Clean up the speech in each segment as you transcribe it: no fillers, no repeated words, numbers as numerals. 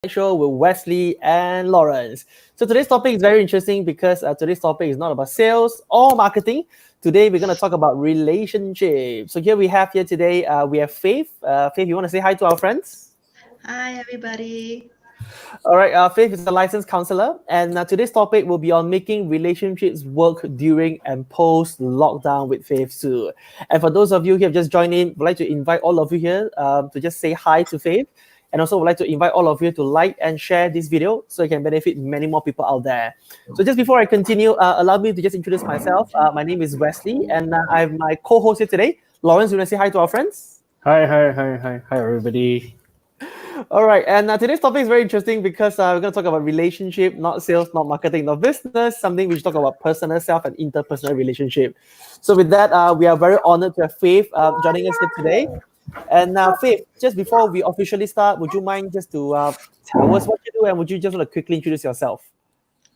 Show with Wesley and Lawrence. So today's topic is very interesting because today's topic is not about sales or marketing. Today we're going to talk about relationships. So here today, we have Faith. Faith, you want to say hi to our friends? Hi, everybody. All right, Faith is a licensed counselor, and today's topic will be on making relationships work during and post lockdown with Faith too. And for those of you who have just joined in, would like to invite all of you here to just say hi to Faith, and also would like to invite all of you to like and share this video so it can benefit many more people out there. So just before I continue, allow me to just introduce myself. My name is Wesley, and I have my co-host here today, Lawrence. You want to say hi to our friends? Hi, everybody. All right, and today's topic is very interesting because we're going to talk about relationship, not sales, not marketing, not business, something we should talk about personal self and interpersonal relationship. So with that, we are very honored to have Faith joining us here today. And Faith, just before we officially start, would you mind just to tell us what you do, and would you just want to quickly introduce yourself?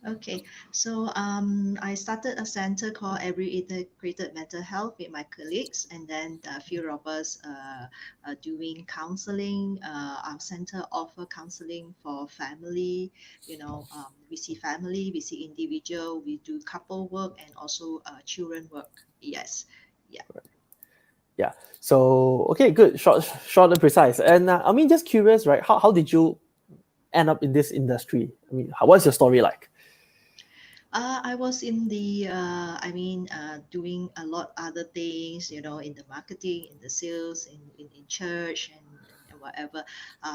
Okay, I started a center called Every Integrated Mental Health with my colleagues, and then a few of us are doing counseling. Our center offer counseling for family. We see family, we see individual, we do couple work, and also children work. Yes, yeah. Yeah. So okay, good, short and precise. And just curious, right? How did you end up in this industry? What's your story like? I was in the, doing a lot other things, in the marketing, in the sales, in church and whatever.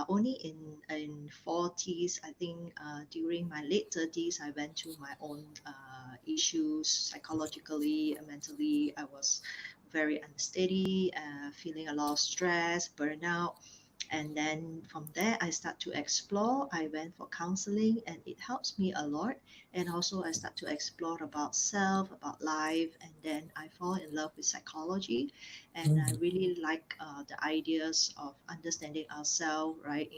Only in 40s, I think during my late 30s, I went through my own issues psychologically, mentally. I was very unsteady, feeling a lot of stress, burnout. And then from there I start to explore. I went for counseling and it helps me a lot. And also I start to explore about self, about life, and then I fall in love with psychology. And I really like the ideas of understanding ourselves, right?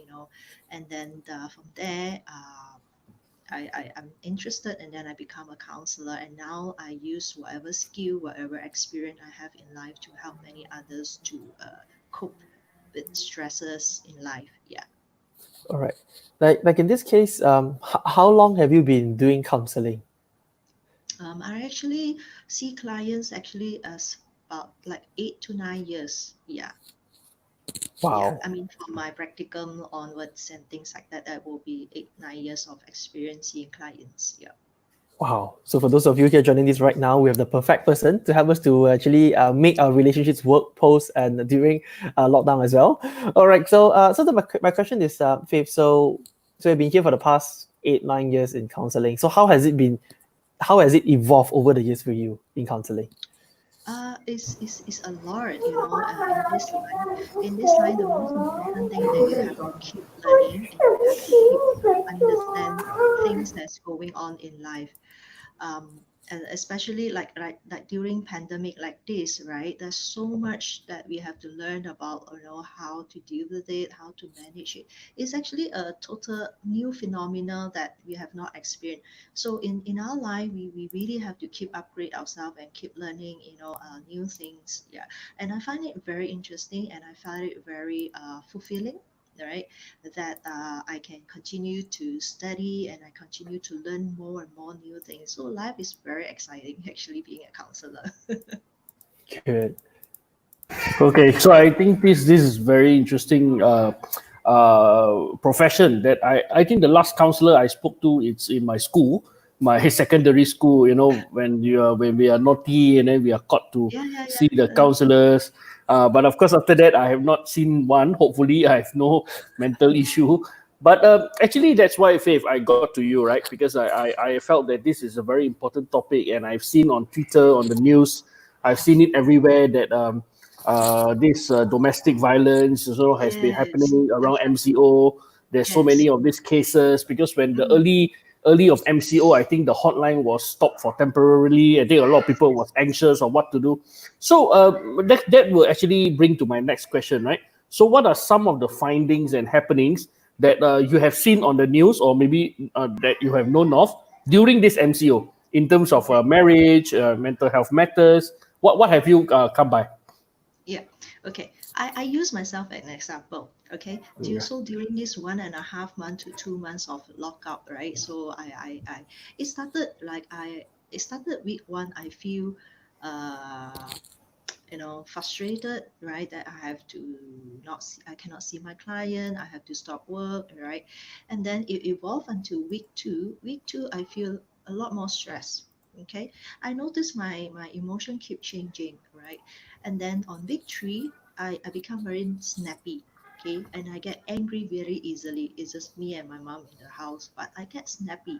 And then from there I'm interested, and then I become a counselor, and now I use whatever skill, whatever experience I have in life to help many others to cope with stresses in life. Yeah. All right. Like in this case, how long have you been doing counseling? I actually see clients actually as about like 8 to 9 years. Yeah. Yeah. Wow. I mean, from my practicum onwards and things like that, that will be 8, 9 years of experience seeing clients. Yeah. Wow. So for those of you here joining this right now, we have the perfect person to help us to actually make our relationships work post and during lockdown as well. All right. My question is, Faith, so you've been here for the past 8, 9 years in counseling. So how has it been? How has it evolved over the years for you in counseling? Is a lot, in this line. In this line, the most important thing that you have to keep learning and you have to keep understand things that's going on in life. And especially like during pandemic like this, right? There's so much that we have to learn about, how to deal with it, how to manage it. It's actually a total new phenomena that we have not experienced. So in our life, we really have to keep upgrade ourselves and keep learning, new things. Yeah, and I find it very interesting, and I find it very fulfilling, right? That I can continue to study and I continue to learn more and more new things. So life is very exciting, actually, being a counselor. Good. Okay, so I think this is very interesting profession that I think the last counselor I spoke to, it's in my school, my secondary school. When we are naughty and then we are caught to Yeah, yeah, see the yeah. counselors. But of course, after that, I have not seen one. Hopefully, I have no mental issue. But actually, that's why, Faith, I got to you, right? Because I felt that this is a very important topic, and I've seen on Twitter, on the news, I've seen it everywhere that this domestic violence has been Yes, happening around yes, MCO. There's so yes. many of these cases because when the Mm, early of MCO, I think the hotline was stopped for temporarily. I think a lot of people was anxious on what to do. So that will actually bring to my next question, right? So what are some of the findings and happenings that you have seen on the news, or maybe that you have known of during this MCO in terms of okay. marriage, mental health matters? What have you come by? Yeah. Okay. I use myself as an example. Okay. Yeah. So during this 1.5 month to 2 months of lockout, right? So it started like it started week one. I feel, uh, frustrated, right? That I have to not see, I cannot see my client. I have to stop work, right? And then it evolved until week two. Week two, I feel a lot more stress. Okay, I notice my emotion keep changing, right? And then on week three, I become very snappy. Okay, and I get angry very easily. It's just me and my mom in the house, but I get snappy.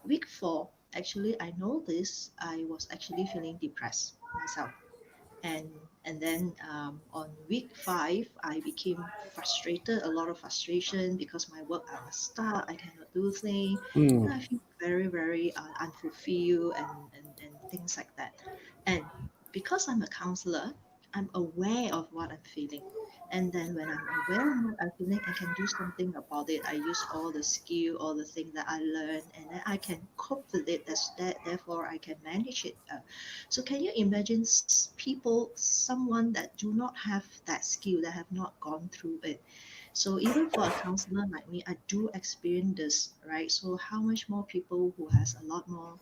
Week four, actually, I noticed I was actually feeling depressed myself. and and then on week five I became frustrated, a lot of frustration because my work I was stuck, I cannot do things, Mm. and I feel very very unfulfilled and things like that. And because I'm a counselor, I'm aware of what I'm feeling, and then when I'm aware of what I'm feeling, I can do something about it. I use all the skill, all the things that I learned, and then I can cope with it. Therefore I can manage it. So can you imagine people, someone that do not have that skill, that have not gone through it? So even for a counselor like me, I do experience this, right? So how much more people who has a lot more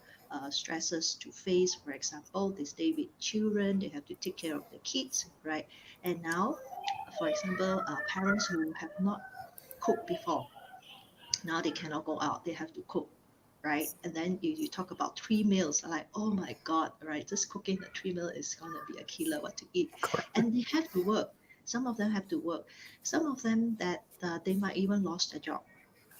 stresses to face? For example, they stay with children, they have to take care of the kids, right? And now, for example, parents who have not cooked before, now they cannot go out, they have to cook, right? And then you talk about 3 meals, like, oh my god, right? Just cooking the 3 meal is gonna be a killer, what to eat. And they have to work, some of them have to work, some of them that they might even lost their job.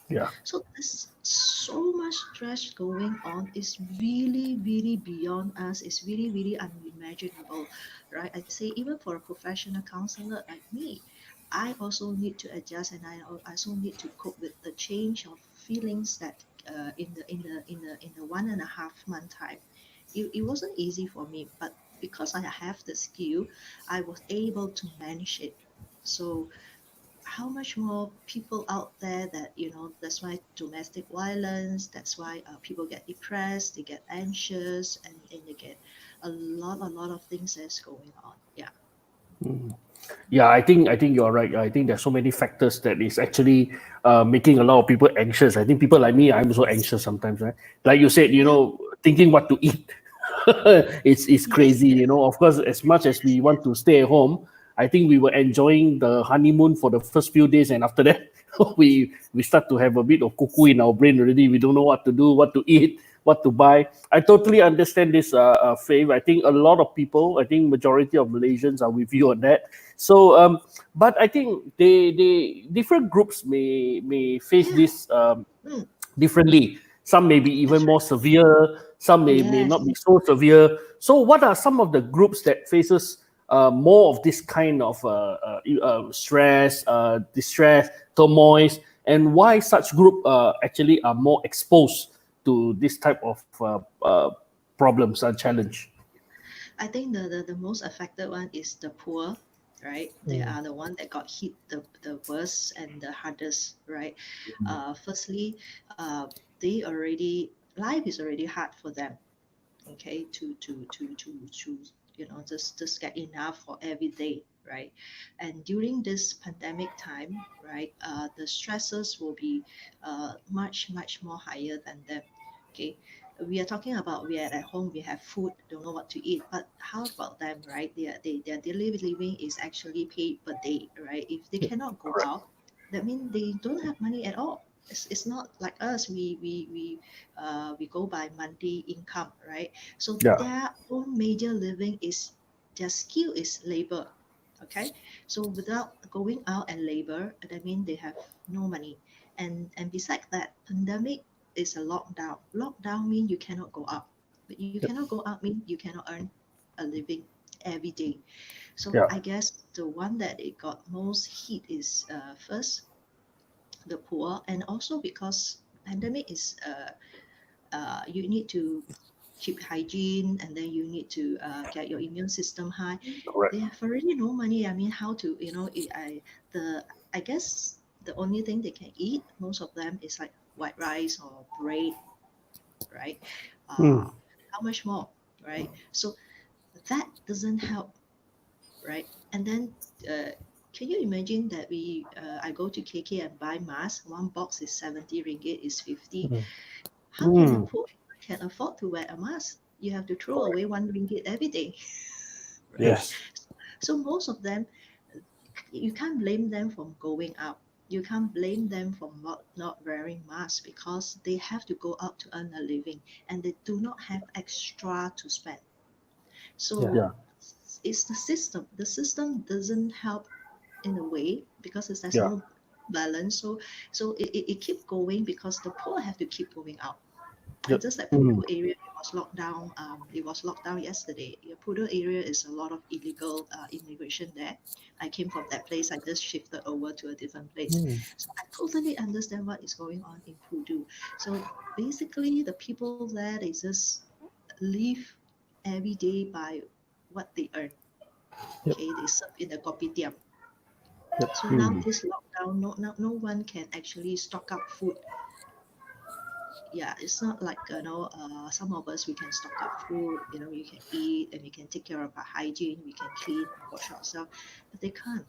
Yeah. So there's so much stress going on. It's really, really beyond us. It's really, really unimaginable, right? I say even for a professional counselor like me, I also need to adjust, and I also need to cope with the change of feelings that in the 1.5 month time. It wasn't easy for me, but because I have the skill, I was able to manage it. So how much more people out there that that's why domestic violence, that's why people get depressed, they get anxious, and they get a lot of things that's going on. Yeah. Yeah, I think you're right. I think there's so many factors that is actually making a lot of people anxious. I think people like me, I'm so anxious sometimes, right? Like you said, Yeah. thinking what to eat. It's Yes, crazy, yes. Of course, as much as we want to stay at home, I think we were enjoying the honeymoon for the first few days, and after that, we start to have a bit of cuckoo in our brain already. We don't know what to do, what to eat, what to buy. I totally understand this, Faith. I think a lot of people, I think majority of Malaysians are with you on that. So, but I think they different groups may face Yeah. this Mm, differently. Some may be even that's more right. severe. Some may Yes. not be so severe. So, what are some of the groups that faces more of this kind of stress, distress, turmoil, and why such group actually are more exposed to this type of problems and challenge? I think the most affected one is the poor, right? They are the one that got hit the worst and the hardest, right? Firstly, they already, life is already hard for them, okay, to just get enough for every day, right? And during this pandemic time, right, the stresses will be much more higher than them. Okay, we are talking about, we are at home, we have food, don't know what to eat, but how about them, right? Their daily living is actually paid per day, right? If they cannot go Correct. out, that means they don't have money at all. It's not like us, we go by monthly income, right? So Yeah. their own major living is, their skill is labor. Okay, so without going out and labor, that means they have no money. And besides that, pandemic is a lockdown. Lockdown means you cannot go out. But you cannot go out means you cannot earn a living every day. So Yeah. I guess the one that it got most hit is first the poor, and also because pandemic is you need to keep hygiene, and then you need to get your immune system high. They Correct. have already no money. I mean, how to, I guess the only thing they can eat, most of them, is like white rice or bread, right? Mm. How much more, right? So that doesn't help right? And then can you imagine that I go to KK and buy mask? One box is 70 ringgit, is 50. Mhm. How can a poor can afford to wear a mask? You have to throw away 1 ringgit every day, right? Yes. So most of them, you can't blame them from going out. You can't blame them for not wearing masks because they have to go out to earn a living and they do not have extra to spend. So Yeah. it's the system. The system doesn't help in a way because there's Yeah. no balance. So it keep going because the poor have to keep going out. And Yep. just like Pudu area, it was locked down. It was locked down yesterday. Yeah, Pudu area is a lot of illegal immigration there. I came from that place. I just shifted over to a different place, Mm. so I totally understand what is going on in Pudu. So basically, the people there, they just live every day by what they earn. Yep. Okay, they serve in the kopitiam. Yep. So now this lockdown, no one can actually stock up food. Yeah, it's not like some of us, we can stock up food, you can eat and we can take care of our hygiene, we can clean and wash ourselves, but they can't.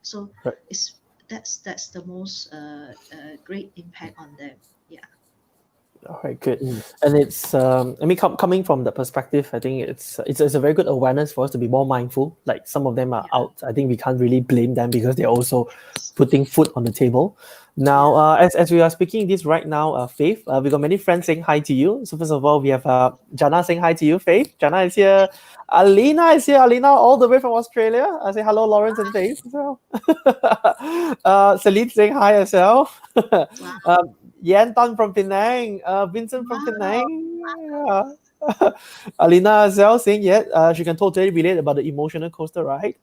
So Right. it's that's the most great impact on them. Yeah. All right, good. And it's I mean, coming from the perspective, I think it's a very good awareness for us to be more mindful. Like some of them are Yeah. out. I think we can't really blame them because they're also Yes. putting food on the table. Now, Yeah. as we are speaking this right now, Faith, we got many friends saying hi to you. So first of all, we have Jana saying hi to you. Faith, Jana is here. Alina is here. Alina, all the way from Australia. I say hello, Lawrence and Faith as well. Celine saying hi as well. Wow. Yan Tan from Penang, Vincent from Wow. Penang. Yeah. Alina as well saying, yeah, she can totally relate about the emotional coaster ride.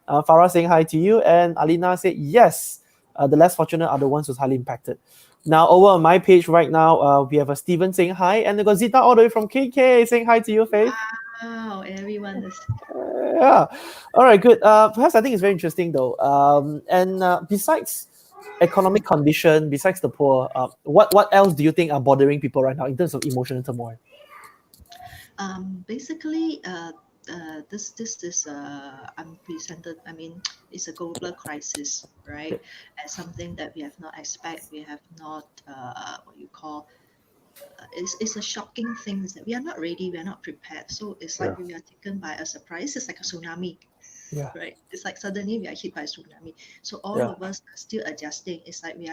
Farah saying hi to you, and Alina said, yes, the less fortunate are the ones who's highly impacted. Now, over on my page right now, we have a Steven saying hi, and we got Zita all the way from KK saying hi to you, Faith. Wow, everyone is. Yeah. All right, good. Perhaps I think it's very interesting though. And besides economic condition, besides the poor, what else do you think are bothering people right now in terms of emotional turmoil? Basically, this is unprecedented. I mean, it's a global crisis, right? And something that we have not expect. We have not what you call. It's a shocking thing is that we are not ready. We are not prepared. So it's like we are taken by a surprise. It's like a tsunami, Yeah. right? It's like suddenly we are hit by tsunami. So all Yeah. of us are still adjusting. It's like we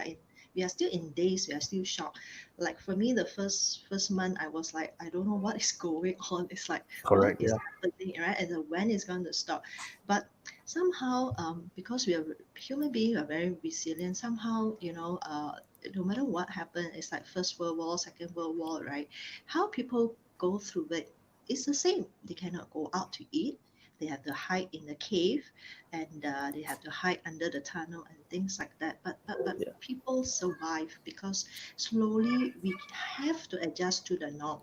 are still in daze. We are still shocked. Like for me, the first month, I was like, I don't know what is going on. It's like what Correct. is Yeah. happening, right? And then when it's going to stop. But somehow, because we are human beings, are very resilient. Somehow, no matter what happened, it's like First World War, Second World War, right? How people go through it, it's the same. They cannot go out to eat. They have to hide in the cave, and they have to hide under the tunnel and things like that. But Yeah. people survive because slowly we have to adjust to the norm.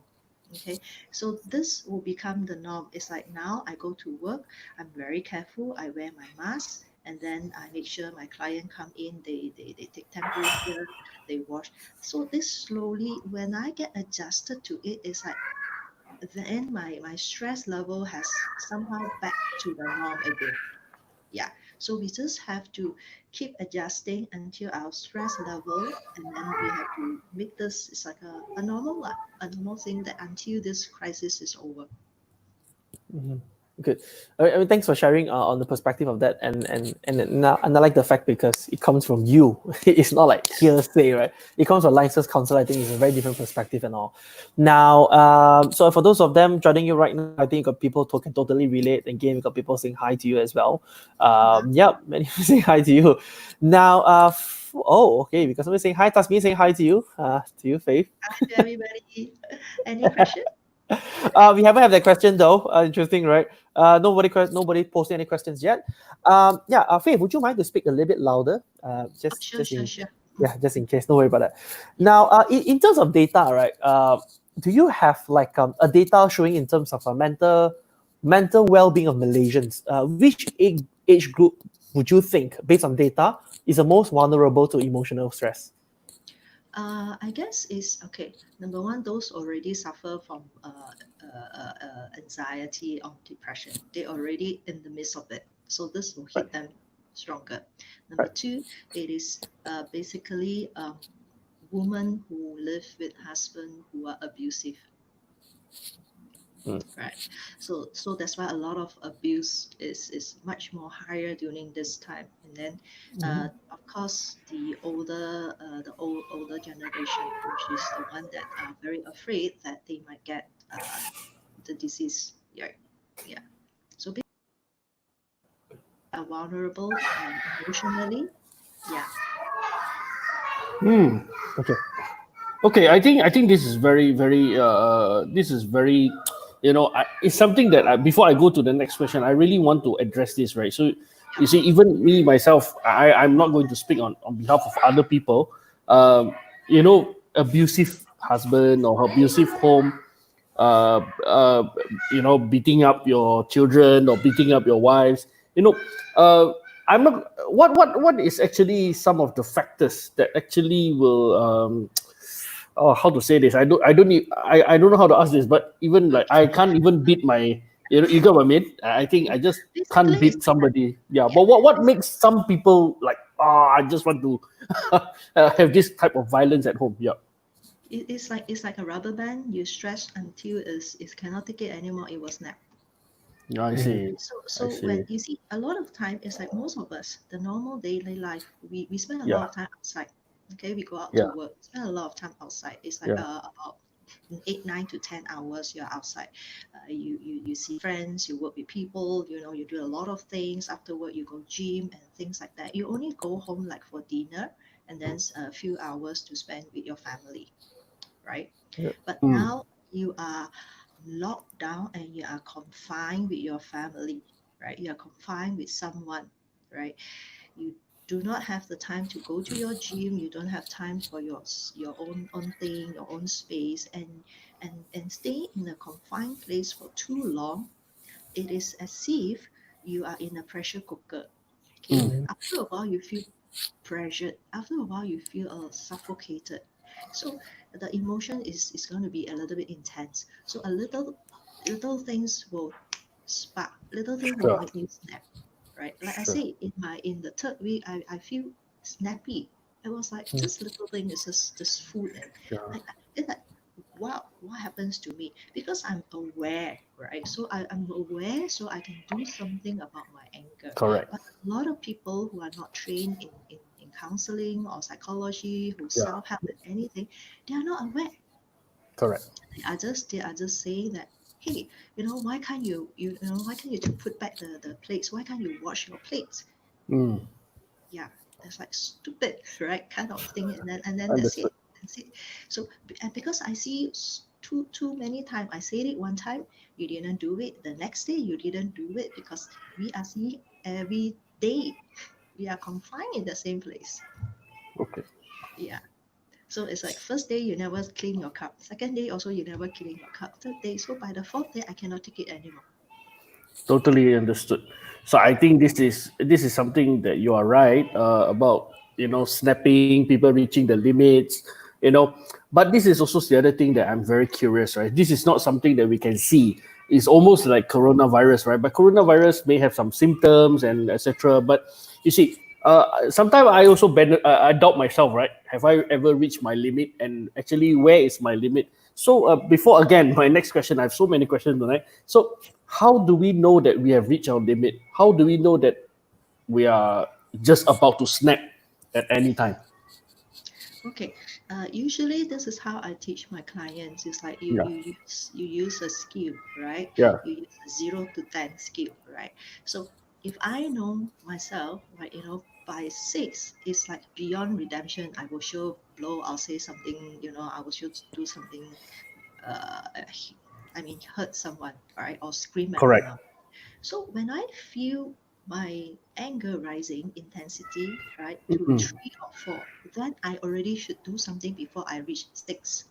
Okay, so this will become the norm. It's like now I go to work, I'm very careful, I wear my mask, and then I make sure my client come in, they take temperature, they wash. So this slowly, when I get adjusted to it, it's like then my stress level has somehow back to the norm again. Yeah. So we just have to keep adjusting until our stress level, and then we have to make this, it's like a normal one, a normal thing that until this crisis is over. Mhm. Good. I mean, thanks for sharing on the perspective of that, and I like the fact because it comes from you. It's not like hearsay, right? It comes from licensed counsel. I think it's a very different perspective and all. Now, so for those of them joining you right now, I think you got people who can totally relate. Again, we got people saying hi to you as well. Wow. Yeah, many people saying hi to you. Now, okay, because somebody saying hi, Tasmin saying hi to you, Faith. Hi to everybody. Any question? We haven't had that question though. Interesting, right? Nobody posted any questions yet. Yeah, Faith, would you mind to speak a little bit louder? Oh, Just sure, just sure, in sure. yeah, just in case. No worry about that. Yeah. Now, in terms of data, right? Do you have like a data showing in terms of mental well-being of Malaysians? Which age group would you think, based on data, is the most vulnerable to emotional stress? I guess is okay. Number one, those already suffer from anxiety or depression. They already in the midst of it. So this will Right. hit them stronger. Number Right. two, it is basically women who live with husband who are abusive. Mm. Right. So that's why a lot of abuse is much more higher during this time. And then of course the older generation, which is the one that are very afraid that they might get the disease. Yeah. Yeah. So people are vulnerable emotionally. Yeah. Okay. Okay, I think this is very, it's something that before I go to the next question, I really want to address this, right? So Yeah. you see, even me myself, I'm not going to speak on behalf of other people. Abusive husband or abusive home, uh, uh, beating up your children or beating up your wives. You know, I'm not. What is actually some of the factors that actually will oh, how to say this? I don't know how to ask this, but even like I can't even beat my, you get what I mean? I think I just can't Basically, it's beat like that. somebody. Yeah, Yeah. but what makes some people like, I just want to have this type of violence at home? Yeah. It's like a rubber band. You stretch until it cannot take it anymore. It will snap. Yeah, I see. I So see. when you see a lot of time, it's like most of us, the normal daily life, we spend a lot Yeah. of time outside. Okay, we go out to Yeah. work, spend a lot of time outside. It's like Yeah. about 8, 9 to 10 hours you're outside. You see friends, you work with people, you do a lot of things. After work, you go gym and things like that. You only go home like for dinner and then a few hours to spend with your family, right? Yeah. But Mm. now you are locked down and you are confined with your family, right? You are confined with someone, right? You do not have the time to go to your gym. You don't have time for your own thing, your own space, and stay in a confined place for too long. It is as if you are in a pressure cooker. Okay, Mm. after a while you feel pressured. After a while you feel suffocated. So the emotion is going to be a little bit intense. So a little things will spark. Little thing will Sure. make you snap, right? Like I Sure. say, in the third week, I feel snappy. It was like Mm. this little thing is just food, and Yeah. it's like, wow, what happens to me? Because I'm aware, right? So I'm aware, so I can do something about my anger. Correct. But a lot of people who are not trained in counseling or psychology, who Yeah. self-help and anything, they are not aware. Correct. They are just saying that, hey, why can't you just put back the plates? Why can't you wash your plates? Mm. Yeah, that's like stupid, right? Kind of thing, and then that's Understood. it. That's it. So and because I see too many times, I said it one time, you didn't do it. The next day you didn't do it because we are seeing every day. We are confined in the same place. Okay. Yeah. So it's like first day you never clean your cup. Second day also you never clean your cup. Third day, so by the fourth day I cannot take it anymore. Totally understood. So I think this is something that you are right about. Snapping, people reaching the limits. You know, but this is also the other thing that I'm very curious. Right, this is not something that we can see. It's almost like coronavirus, right? But coronavirus may have some symptoms and etc. But you see, sometimes I also I doubt myself. Right, have I ever reached my limit? And actually, where is my limit? So before again, my next question, I have so many questions tonight. So how do we know that we have reached our limit? How do we know that we are just about to snap at any time? Okay, usually this is how I teach my clients. It's like you Yeah, you use you use a skill, right? yeah, You use a 0 to 10 skill, right? So if I know myself, right, by six, it's like beyond redemption. I will sure blow. I'll say something, I will sure do something. Uh, I mean, hurt someone, right, or scream at correct. someone. So when I feel my anger rising intensity, right, to Mm, 3 or 4, then I already should do something before I reach 6.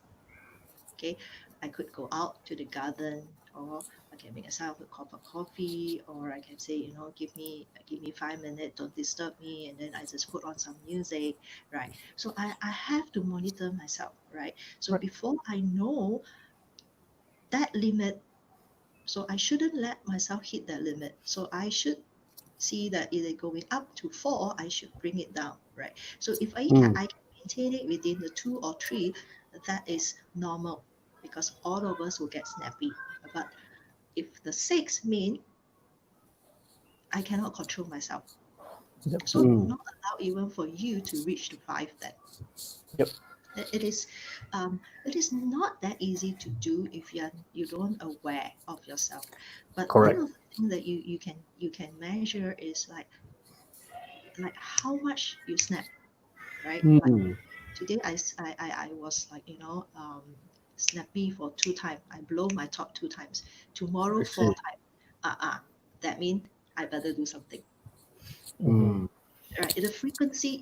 Okay, I could go out to the garden, or I can make myself a cup of coffee, or I can say, give me 5 minutes, don't disturb me, and then I just put on some music, right? So I have to monitor myself, right? So right. before I know that limit, so I shouldn't let myself hit that limit. So I should see that it is going up to 4, I should bring it down, right? So if I can maintain it within the 2 or 3, that is normal, because all of us will get snappy. But if the 6 mean I cannot control myself, Yep. so do not allow even for you to reach to 5 then. Yep. It is not that easy to do if you don't aware of yourself. But Correct. one of the things that you can measure is like how much you snap, right? Like today I was like, snappy for 2 times. I blow my top 2 times. Tomorrow I 4 see. times. That means I better do something. Mm. Right? The frequency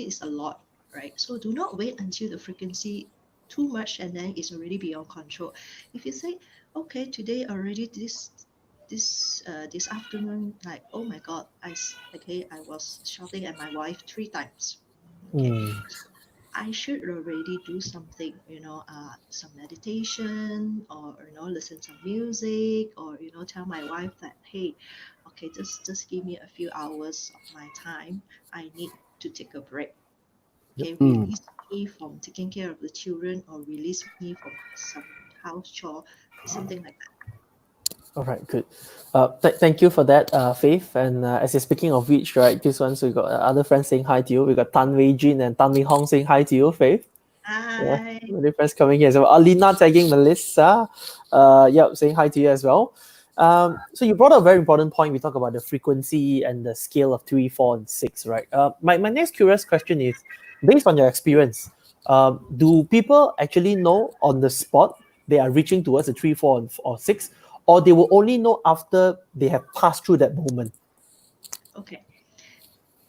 is a lot, right? So do not wait until the frequency too much and then it's already beyond control. If you say, okay, today already this afternoon, like, oh my god, I was shouting at my wife 3 times. Okay, so I should already do something, some meditation, or listen to music, or tell my wife that, hey, okay, just give me a few hours of my time. I need to take a break. Okay, release me from taking care of the children, or release me from some house chore, something like that. All right, good. Thank you for that, Faith. And as you're speaking of which, right, this one, so we got other friends saying hi to you. We got Tan Wei Jin and Tan Ming Hong saying hi to you, Faith. Yeah, Hi. many friends coming here. So Alina tagging Melissa. Yep, saying hi to you as well. So you brought up a very important point. We talk about the frequency and the scale of 3, 4, and 6, right? My next curious question is, based on your experience, do people actually know on the spot they are reaching towards the 3, 4, or 6, or they will only know after they have passed through that moment? Okay.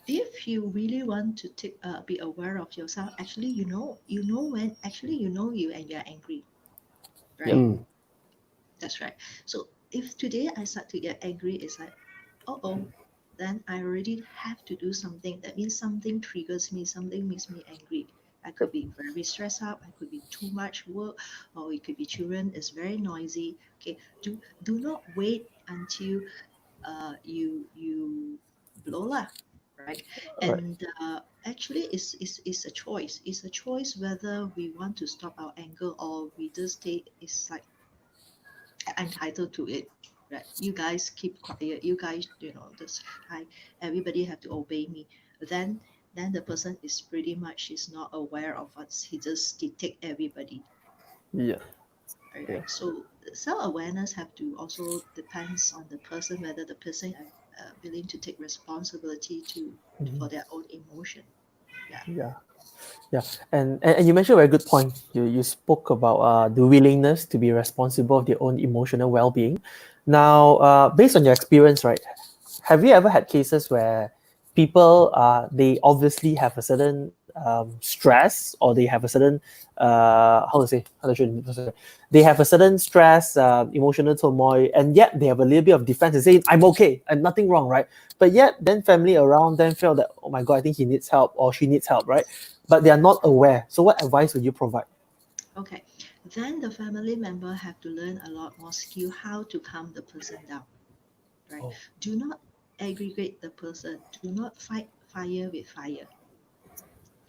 If you really want to be aware of yourself, actually, when actually you and you're angry, right? That's right. So if today I start to get angry, it's like, oh, then I already have to do something. That means something triggers me, something makes me angry. I could be very stressed out, I could be too much work, or it could be children is very noisy. Okay, do not wait until you blow lah, right? Right. And actually it's a choice. It's a choice whether we want to stop our anger, or we just take it's like entitled to it, right? You guys keep quiet, you guys, just everybody have to obey me. Then the person is pretty much is not aware of us, he just detect everybody. Yeah. Right? So self-awareness have to also depends on the person, whether the person are willing to take responsibility for their own emotion. Yeah. Yeah, and you mentioned a very good point. You spoke about the willingness to be responsible of their own emotional well-being. Now, based on your experience, right, have you ever had cases where people they obviously have a certain stress, or they have a certain they have a certain stress, emotional turmoil, and yet they have a little bit of defense and say, I'm okay and nothing wrong, right? But yet then family around them feel that, oh my god, I think he needs help or she needs help, right? But they are not aware. So what advice would you provide? Okay, then the family member have to learn a lot more skill how to calm the person down, right? Oh. Do not aggregate the person, do not fight fire with fire,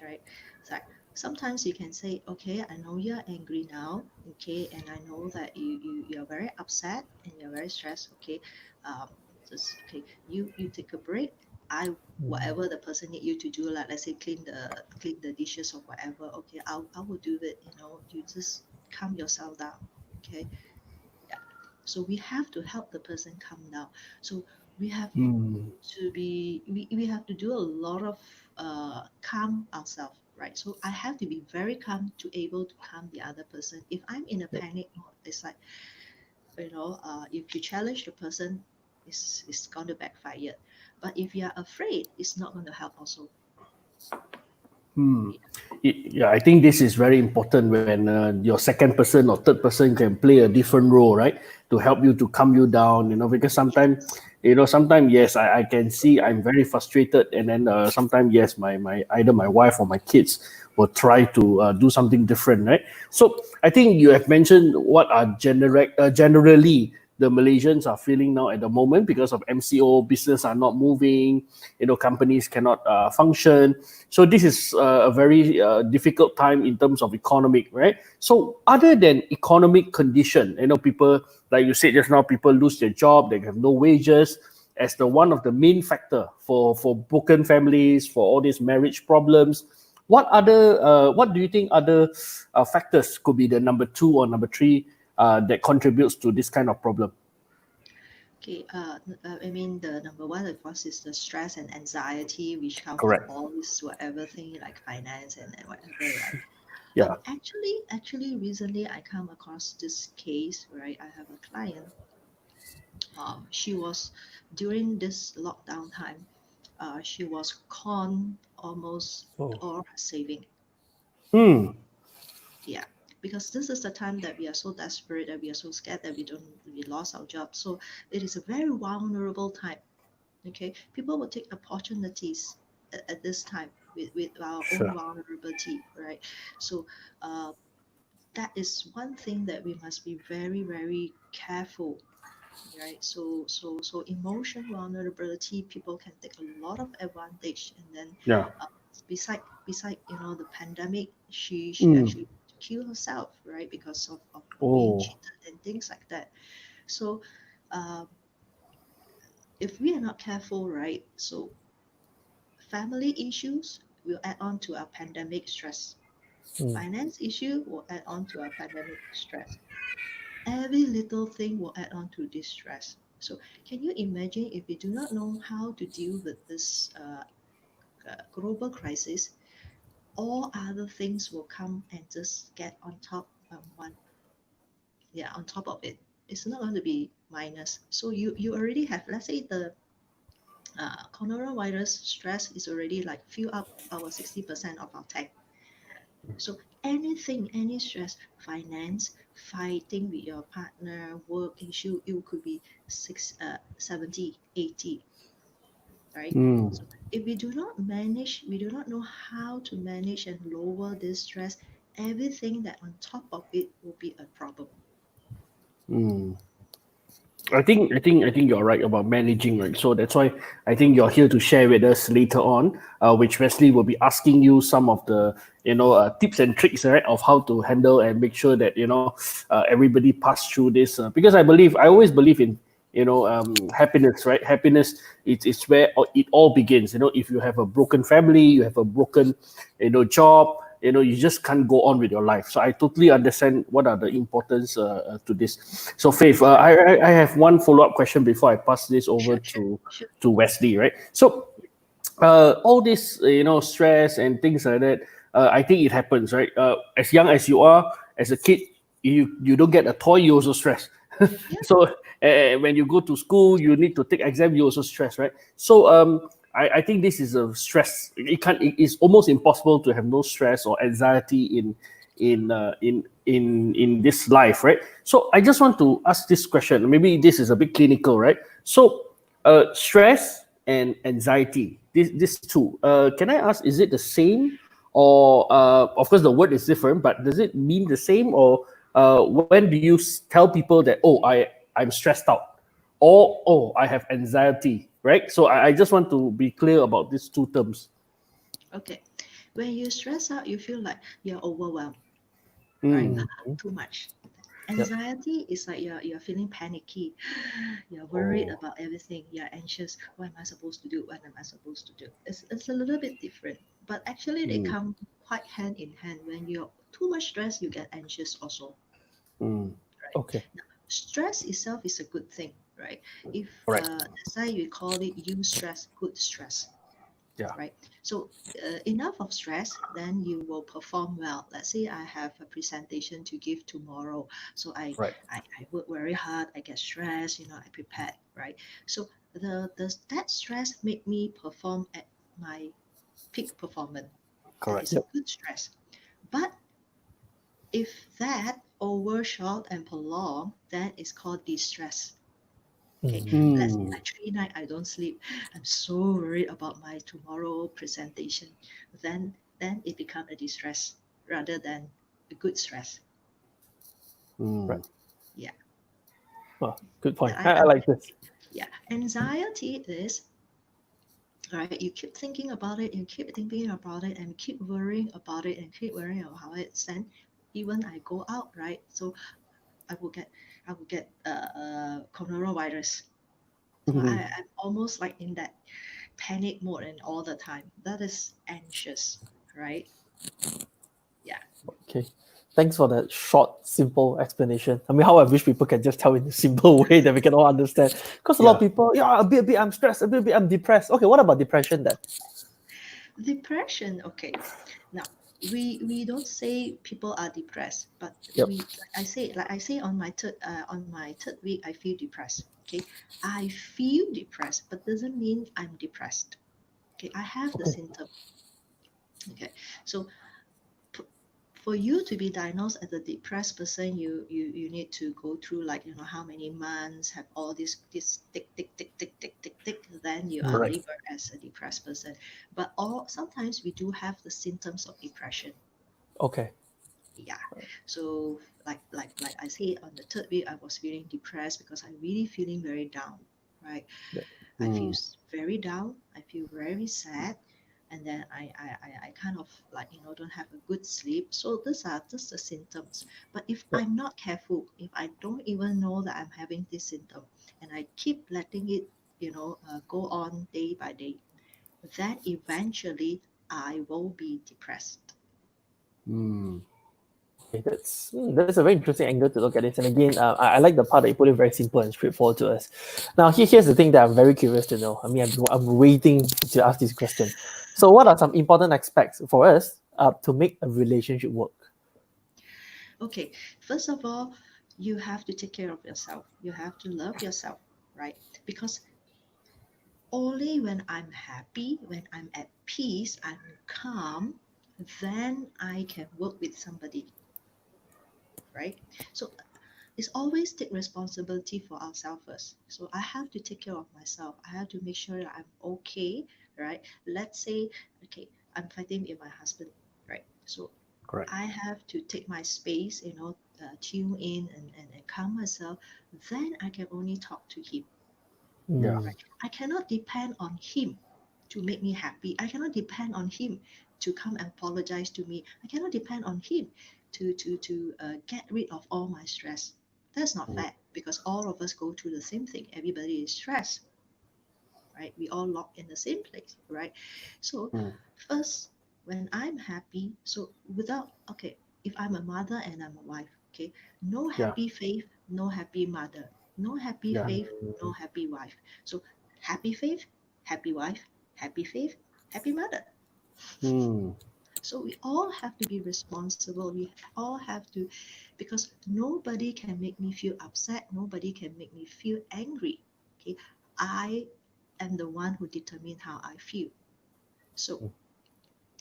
right? So sometimes you can say, okay, I know you're angry now, okay, and I know that you're very upset and you're very stressed, okay. um just okay, you take a break. I Whatever the person need you to do, like let's say clean the dishes or whatever, okay, I will do it, you just calm yourself down, okay. Yeah, so we have to help the person calm down. So we have we have to do a lot of calm ourselves, right? So I have to be very calm to able to calm the other person. If I'm in a panic mode, it's like, if you challenge the person, it's going to backfire. But if you are afraid, it's not going to help also. Yeah, I think this is very important when your second person or third person can play a different role, right? To help you to calm you down, because sometimes, Yes. sometimes, yes, I can see I'm very frustrated. And then sometimes, yes, my either my wife or my kids will try to do something different, right? So I think you have mentioned what are generally the Malaysians are feeling now at the moment because of MCO, business are not moving, companies cannot function. So this is a very difficult time in terms of economic, right? So other than economic condition, people, like you said just now, people lose their job, they have no wages, as the one of the main factor for broken families, for all these marriage problems. What do you think other factors could be the number two or number three that contributes to this kind of problem? Okay, I mean, the number one, of course, is the stress and anxiety, which come from Correct. all this whatever thing like finance and whatever, right? Yeah. Actually, recently I come across this case, right? I have a client. She was during this lockdown time. She was con almost Oh. all her saving. Hmm. Yeah, because this is the time that we are so desperate, that we are so scared that we lost our job. So it is a very vulnerable time. Okay, people will take opportunities at this time with our own Sure. vulnerability, right? So uh, that is one thing that we must be very, very careful, right? So emotion vulnerability, people can take a lot of advantage. And then Yeah. uh, beside the pandemic, she Mm. actually killed herself, right? Because of being Oh. cheated and things like that. So um, if we are not careful, right? So family issues will add on to our pandemic stress. Mm. Finance issue will add on to our pandemic stress. Every little thing will add on to this stress. So can you imagine if we do not know how to deal with this global crisis, all other things will come and just get on top on top of it. It's not going to be minus. So you already have, let's say the coronavirus stress is already like fill up our 60% of our tank. So anything, any stress, finance, fighting with your partner, work issue, it could be 70, 80, right? Mm. So if we do not manage, we do not know how to manage and lower this stress, everything that on top of it will be a problem. Mm. I think you're right about managing, right? So that's why I think you're here to share with us later on, which Wesley will be asking you some of the tips and tricks, right, of how to handle and make sure that everybody pass through this. Because I always believe in happiness, right? Happiness, it's where it all begins. If you have a broken family, you have a broken job, you just can't go on with your life. So I totally understand what are the importance to this. So Faith, I have one follow-up question before I pass this over Sure, sure, to sure. Wesley, right? So all this stress and things like that, I think it happens, right? As young as you are, as a kid, you don't get a toy, you also stress. Yeah. So when you go to school, you need to take exam, you also stress, right? So I think this is a stress. It's almost impossible to have no stress or anxiety in this life, right? So I just want to ask this question. Maybe this is a bit clinical, right? So stress and anxiety, these two, can I ask, is it the same, or of course the word is different, but does it mean the same, or when do you tell people that, oh, I'm stressed out, or oh, I have anxiety, right? So I just want to be clear about these two terms. Okay. When you stress out, you feel like you're overwhelmed, right? Mm. Mm. Too much. Yep. Anxiety is like you're feeling panicky. You're worried Oh. about everything. You're anxious. What am I supposed to do? What am I supposed to do? It's a little bit different, but actually they Mm. come quite hand in hand. When you're too much stress, you get anxious also, Mm. right? Okay. Now, stress itself is a good thing, right? If Correct. that's why we call it use stress, good stress, Yeah. right? So enough of stress, then you will perform well. Let's say I have a presentation to give tomorrow, so Right. I work very hard. I get stressed, I prepared, right? So that stress make me perform at my peak performance. That Correct. is a Yep. good stress. But if that overshot and prolong, then it's called distress. Okay, Mm. let's say Mm. like 3 nights I don't sleep. I'm so worried about my tomorrow presentation. Then it becomes a distress rather than a good stress. Mm. Right. Yeah. Oh, good point. I, I like this. yeah, anxiety is, right, you keep thinking about it, you keep thinking about it, and keep worrying about it, and keep worrying about how it's then even I go out, right? So I will get coronavirus. So I'm almost like in that panic mode and all the time. That is anxious, right? Yeah. Okay. Thanks for that short, simple explanation. I mean, how I wish people can just tell in a simple way that we can all understand. Because a lot of Yeah. people, yeah, a bit, I'm stressed, a bit, I'm depressed. Okay, what about depression then? Depression, okay. Now we don't say people are depressed, but Yep. we like I say on my third week I feel depressed. Okay. I feel depressed, but doesn't mean I'm depressed. Okay, I have the Okay. symptom. Okay. So for you to be diagnosed as a depressed person, you need to go through, like, how many months have all this tick tick tick tick tick tick tick, then you are Correct. labeled as a depressed person. But all sometimes we do have the symptoms of depression. Okay. Yeah. So like I say, on the third week I was feeling depressed because I'm really feeling very down, right? Yeah. I feel Mm. very down. I feel very sad, and then I kind of, like, don't have a good sleep. So these are just the symptoms. But if Yeah. I'm not careful, if I don't even know that I'm having this symptom, and I keep letting it, go on day by day, then eventually I will be depressed. Mm. Okay, that's a very interesting angle to look at it. And again, I like the part that you put it very simple and straightforward to us. Now, here's the thing that I'm very curious to know. I mean, I'm waiting to ask this question. So, what are some important aspects for us to make a relationship work? Okay, first of all, you have to take care of yourself. You have to love yourself, right? Because only when I'm happy, when I'm at peace, I'm calm, then I can work with somebody, right? So it's always take responsibility for ourselves first. So I have to take care of myself. I have to make sure that I'm okay, right? Let's say, okay, I'm fighting with my husband, right? So Correct. I have to take my space, tune in and calm myself. Then I can only talk to him, Yeah. Mm, right? I cannot depend on him to make me happy. I cannot depend on him to come and apologize to me. I cannot depend on him to get rid of all my stress. That's not Mm. fair, because all of us go through the same thing. Everybody is stressed, right? We all locked in the same place, right? So Mm. first, when I'm happy, so without, okay, if I'm a mother and I'm a wife, okay, no Yeah. happy faith, no happy mother, no happy Yeah. faith, no happy wife. So happy faith, happy wife, happy faith, happy mother. Mm. So we all have to be responsible. We all have to, because nobody can make me feel upset. Nobody can make me feel angry. Okay, I am the one who determine how I feel. So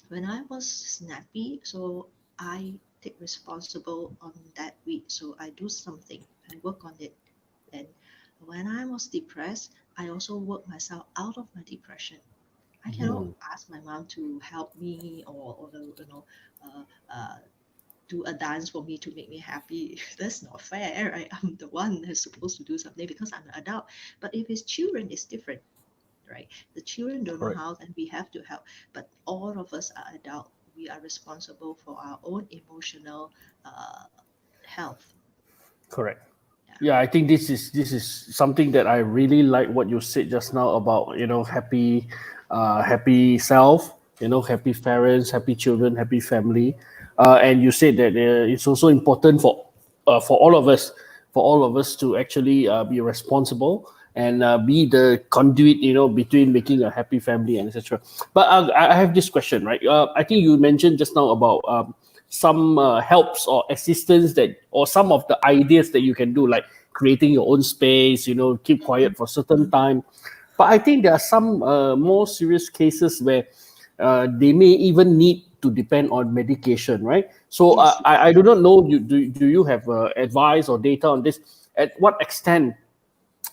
when I was snappy, so I take responsible on that week. So I do something. I work on it. And when I was depressed, I also work myself out of my depression. I cannot Mm. ask my mom to help me, or uh, uh, do a dance for me to make me happy. That's not fair, right? I'm the one who's supposed to do something because I'm an adult. But if it's children, it's different, right? The children don't know Correct. how, and we have to help. But all of us are adult. We are responsible for our own emotional uh, health. Correct. Yeah. Yeah, I think this is something that I really like what you said just now about happy self, happy parents, happy children, happy family, and you said that it's also important for all of us to actually be responsible and be the conduit, between making a happy family and etc. But I have this question, right? I think you mentioned just now about some helps or assistance that, or some of the ideas that you can do, like creating your own space, keep quiet for a certain time. But I think there are some more serious cases where they may even need to depend on medication, right? So Yes. I do not know, do you have advice or data on this? At what extent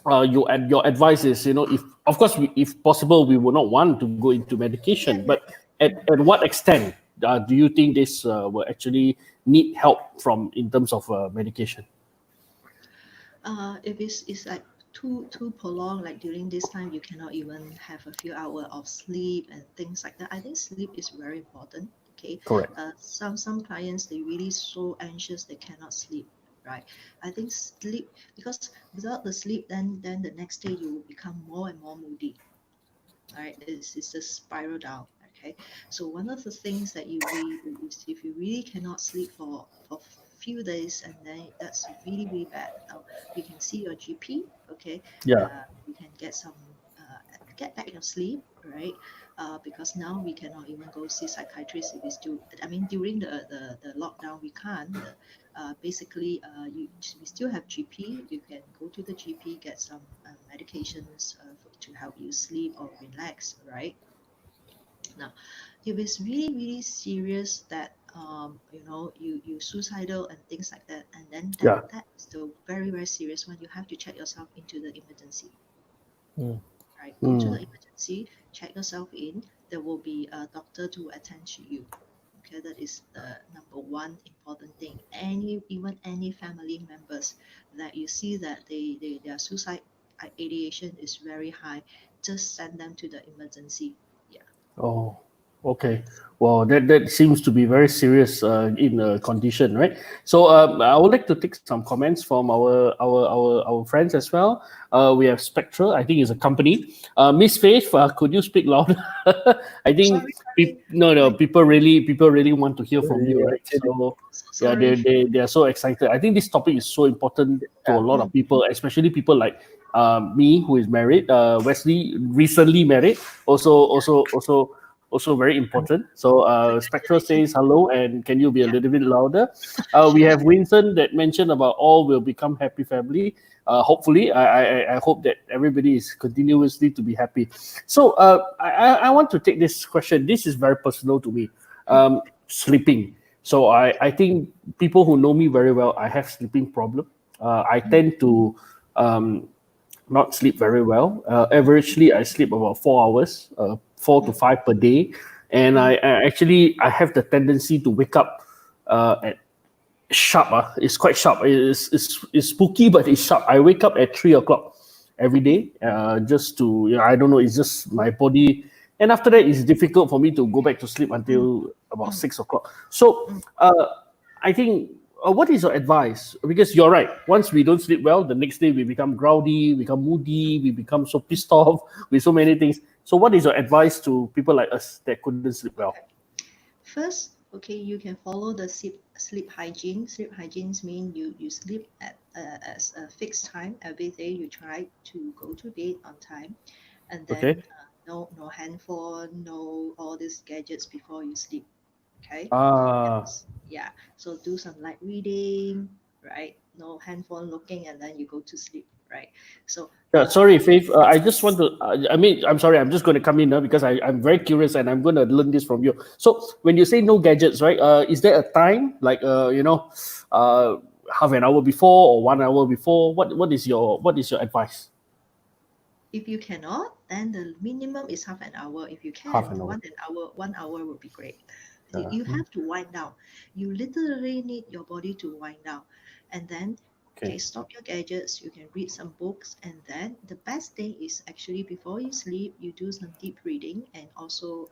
your advice is, if of course if possible we would not want to go into Yeah, medication, yeah. but at what extent do you think this will actually need help from in terms of medication? If it's like too prolonged, like during this time, you cannot even have a few hours of sleep and things like that. I think sleep is very important. Okay, Correct. some clients, they really so anxious they cannot sleep. Right, I think sleep, because without the sleep, then the next day you will become more and more moody. Right, it's a spiral down. Okay, so one of the things that you really is, if you really cannot sleep for few days, and then that's really really bad. Now you can see your GP. Okay, Yeah. you can get some get back your sleep, right? Because now we cannot even go see psychiatrists if it's still, I mean, during the lockdown we can't. Basically, we still have GP. You can go to the GP, get some medications to help you sleep or relax, right? Now, if it's really really serious that you suicidal and things like that, and then Yeah. that is the very very serious one. You have to check yourself into the emergency. Mm. Right, go to the Mm. emergency, check yourself in. There will be a doctor to attend to you. Okay, that is the number one important thing. Even any family members that you see that their suicide ideation is very high, just send them to the emergency. Yeah. Oh, okay. Well, that seems to be very serious in a condition, right? So I would like to take some comments from our friends as well. We have Spectra, I think is a company. Miss Faith, could you speak louder? I think Sorry, sorry. no, My people really want to hear from you, Yeah, right? actually, So so yeah, they, sorry. they they are so excited. I think this topic is so important to a yeah. lot Mm, of people, especially people like me who is married. Wesley recently married, also very important. So Spectra congratulations. says hello, and can you be a Yeah, little bit louder? We sure. have Winston that mentioned about all will become happy family. Hopefully, I hope that everybody is continuously to be happy. So I want to take this question. This is very personal to me. Mm, Sleeping. So I think people who know me very well, I have sleeping problem. I mm, tend to um, not sleep very well. mm, Averagely, I sleep about 4 hours, 4 to 5 per day, and mm, I have the tendency to wake up at sharp. It's quite sharp. It's spooky, but it's sharp. I wake up at 3 o'clock every mm, day, just to I don't know. It's just my body, and after that, it's difficult for me to go back to sleep mm, until about mm, 6 o'clock. So, mm. I think. What is your advice? Because you're right. Once we don't sleep well, the next day we become grouchy, we become moody, we become so pissed off with so many things. So, what is your advice to people like us that couldn't sleep well? Okay. First, okay, you can follow the sleep hygiene. Sleep hygienes mean you sleep at as a fixed time every day. You try to go to bed on time, and Okay. then no handphone, no all these gadgets before you sleep. Okay, Ah. yeah. So do some light reading, right? No handphone looking, and then you go to sleep, right? So Yeah, sorry, Faith. I just want to. I mean, I'm sorry. I'm just going to come in now because I'm very curious and I'm going to learn this from you. So, when you say no gadgets, right? Is there a time like uh, half an hour before or 1 hour before? What is your advice? if you cannot, then the minimum is half an hour. If you Half can, an hour. 1 hour, 1 hour would be great. Yeah. You have to wind down. You literally need your body to wind down. And then, Okay. okay, stop your gadgets. You can read some books. And then the best thing is actually before you sleep, you do some deep reading and also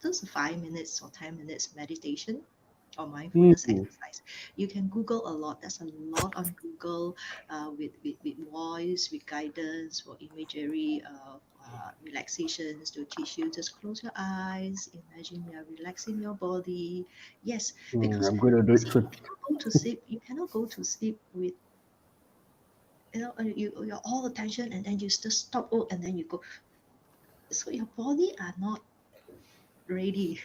just 5 minutes or 10 minutes meditation or mindfulness Hmm. exercise. You can Google a lot. There's a lot on Google with voice, with guidance for imagery, relaxations to teach you. Just close your eyes, imagine you're relaxing your body. Yes, because I'm going to do see, it soon. you cannot go to sleep. You cannot go to sleep with your all attention, and then you just stop, oh, and then you go. So your body are not ready.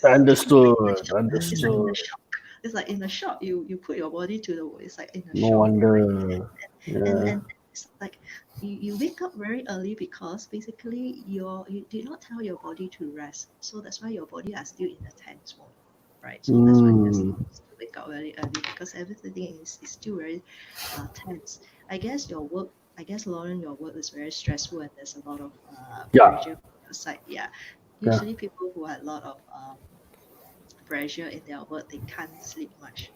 It's like in a Understood. shock. It's like in a Understood. shock. It's like in a shock. You put your body to the. It's like in a No shock, right? wonder. Yeah. And it's like you wake up very early because basically you did not tell your body to rest. So that's why your body are still in a tense mode, right? So that's why you are Hmm. supposed to wake up very early because everything is still very tense. I guess your work. I guess Lauren, your work is very stressful and there's a lot of Yeah. pressure on your side. Yeah, Yeah. usually people who have a lot of pressure in their work, they can't sleep much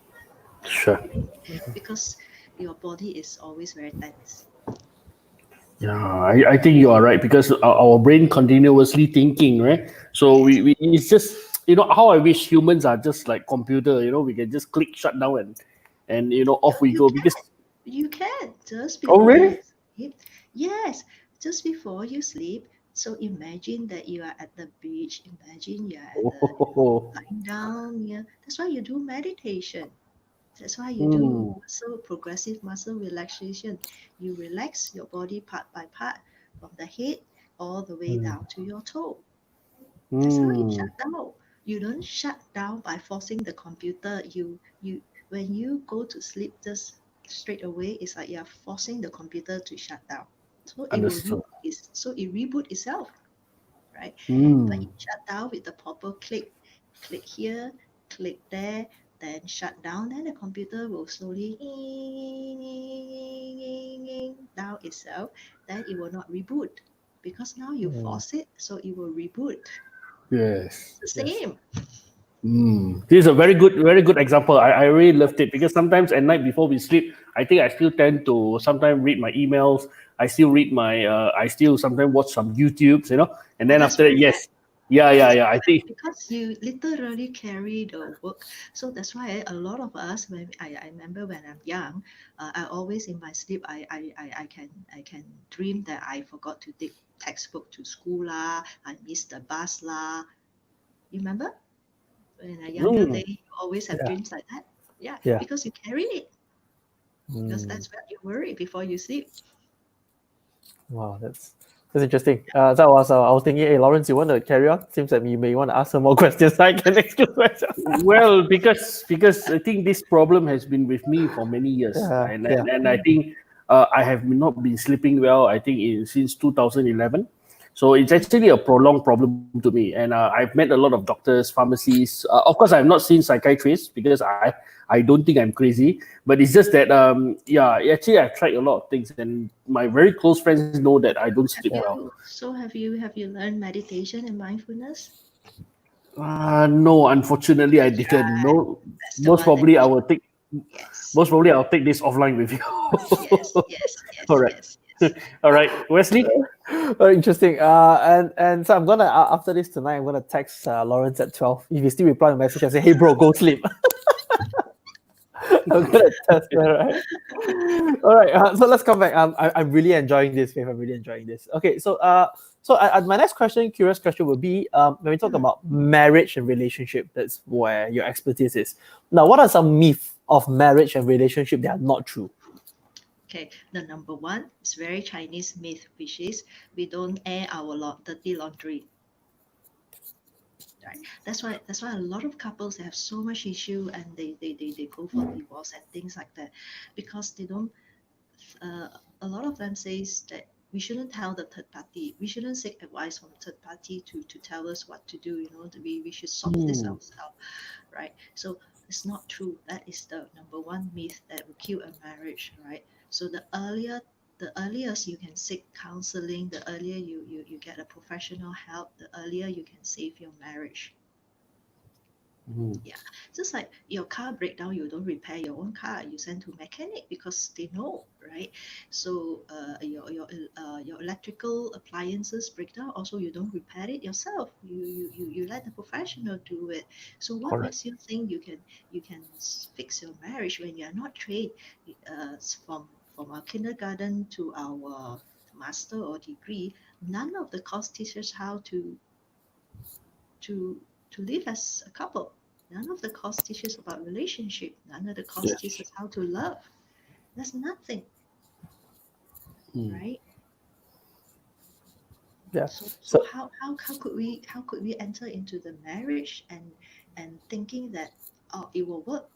Sure. because your body is always very tense. Yeah, I think you are right because our brain continuously thinking, right? So Yes. we it's just how I wish humans are just like computer. We can just click shut down and No, off we you go because can. You can just oh before you really? sleep. Yes, just before you sleep. So imagine that you are at the beach. Imagine you are at the, Oh, lying down. Yeah, that's why you do meditation. That's why you do hmm, progressive muscle relaxation. You relax your body part by part from the head all the way hmm, down to your toe. That's how you hmm, shut down. You don't shut down by forcing the computer. You when you go to sleep just straight away, it's like you're forcing the computer to shut down. So it will understood. reboot it reboot itself, right? But Hmm, you shut down with the proper click here, click there, then shut down, then the computer will slowly down itself, then it will not reboot. Because now you Mm. force it, so it will reboot. yes, The yes. same. This is a very good example. I really loved it because sometimes at night before we sleep, I think I still tend to sometimes read my emails. I still read my. I still sometimes watch some YouTubes, and Oh, then that's after that, perfect. yes, yeah, yeah, That's yeah. I perfect think because you literally carry the work. So that's why a lot of us, when I remember when I'm young, I always in my sleep, I can dream that I forgot to take textbook to school lah, I missed the bus lah. You remember in a younger mm, day, you always have Yeah. dreams like that. Yeah, Yeah. because you carry it because Mm. that's what you worry before you sleep. Wow, that's interesting. I was thinking, hey Lawrence, you want to carry on? Seems like you may want to ask some more questions. I can excuse myself. well because I think this problem has been with me for many years, Yeah, and yeah. and, and I think I have not been sleeping well. I think since 2011. So it's actually a prolonged problem to me, and I've met a lot of doctors, pharmacists. Of course, I have not seen psychiatrists because I don't think I'm crazy, but it's just that yeah, actually I've tried a lot of things, and my very close friends know that I don't sleep Have well. you learned meditation and mindfulness? No, unfortunately, I That's didn't. right. No, That's the most one that probably you I should. will take. Yes. Most probably I'll take this offline with you. Yes, yes, All yes, right, yes, yes. all right, Wesley. Very interesting. And so I'm gonna after this tonight, I'm gonna text Lawrence at 12. If you still reply the message, I say, "Hey, bro, go sleep." I'm gonna test that, right? All right. So let's come back. I'm really enjoying this, Faith. I'm really enjoying this. Okay. So my next question, curious question, would be when we talk Hmm. about marriage and relationship, that's where your expertise is. Now, what are some myths of marriage and relationship that are not true? Okay, the number one is very Chinese myth, which is we don't air our dirty laundry. Right. That's why a lot of couples they have so much issue and they go for divorce and things like that because they don't uh, a lot of them says that we shouldn't tell the third party. We shouldn't seek advice from third party to tell us what to do. We should solve this Hmm, ourselves, right? So it's not true. That is the number one myth that will kill a marriage, right? So the earliest you can seek counseling, the earlier you get a professional help, the earlier you can save your marriage. hmm, Yeah, just like your car breakdown, you don't repair your own car, you send to mechanic because they know, right? So your electrical appliances breakdown, also you don't repair it yourself. You let the professional do it. So what Correct. makes you think you can fix your marriage when you are not trained? From our kindergarten to our master or degree, none of the course teaches how to live as a couple. None of the course teaches about relationship. None of the course yes. teaches how to love. There's nothing, Hmm, right? Yeah. So So how could we enter into the marriage and thinking that it will work,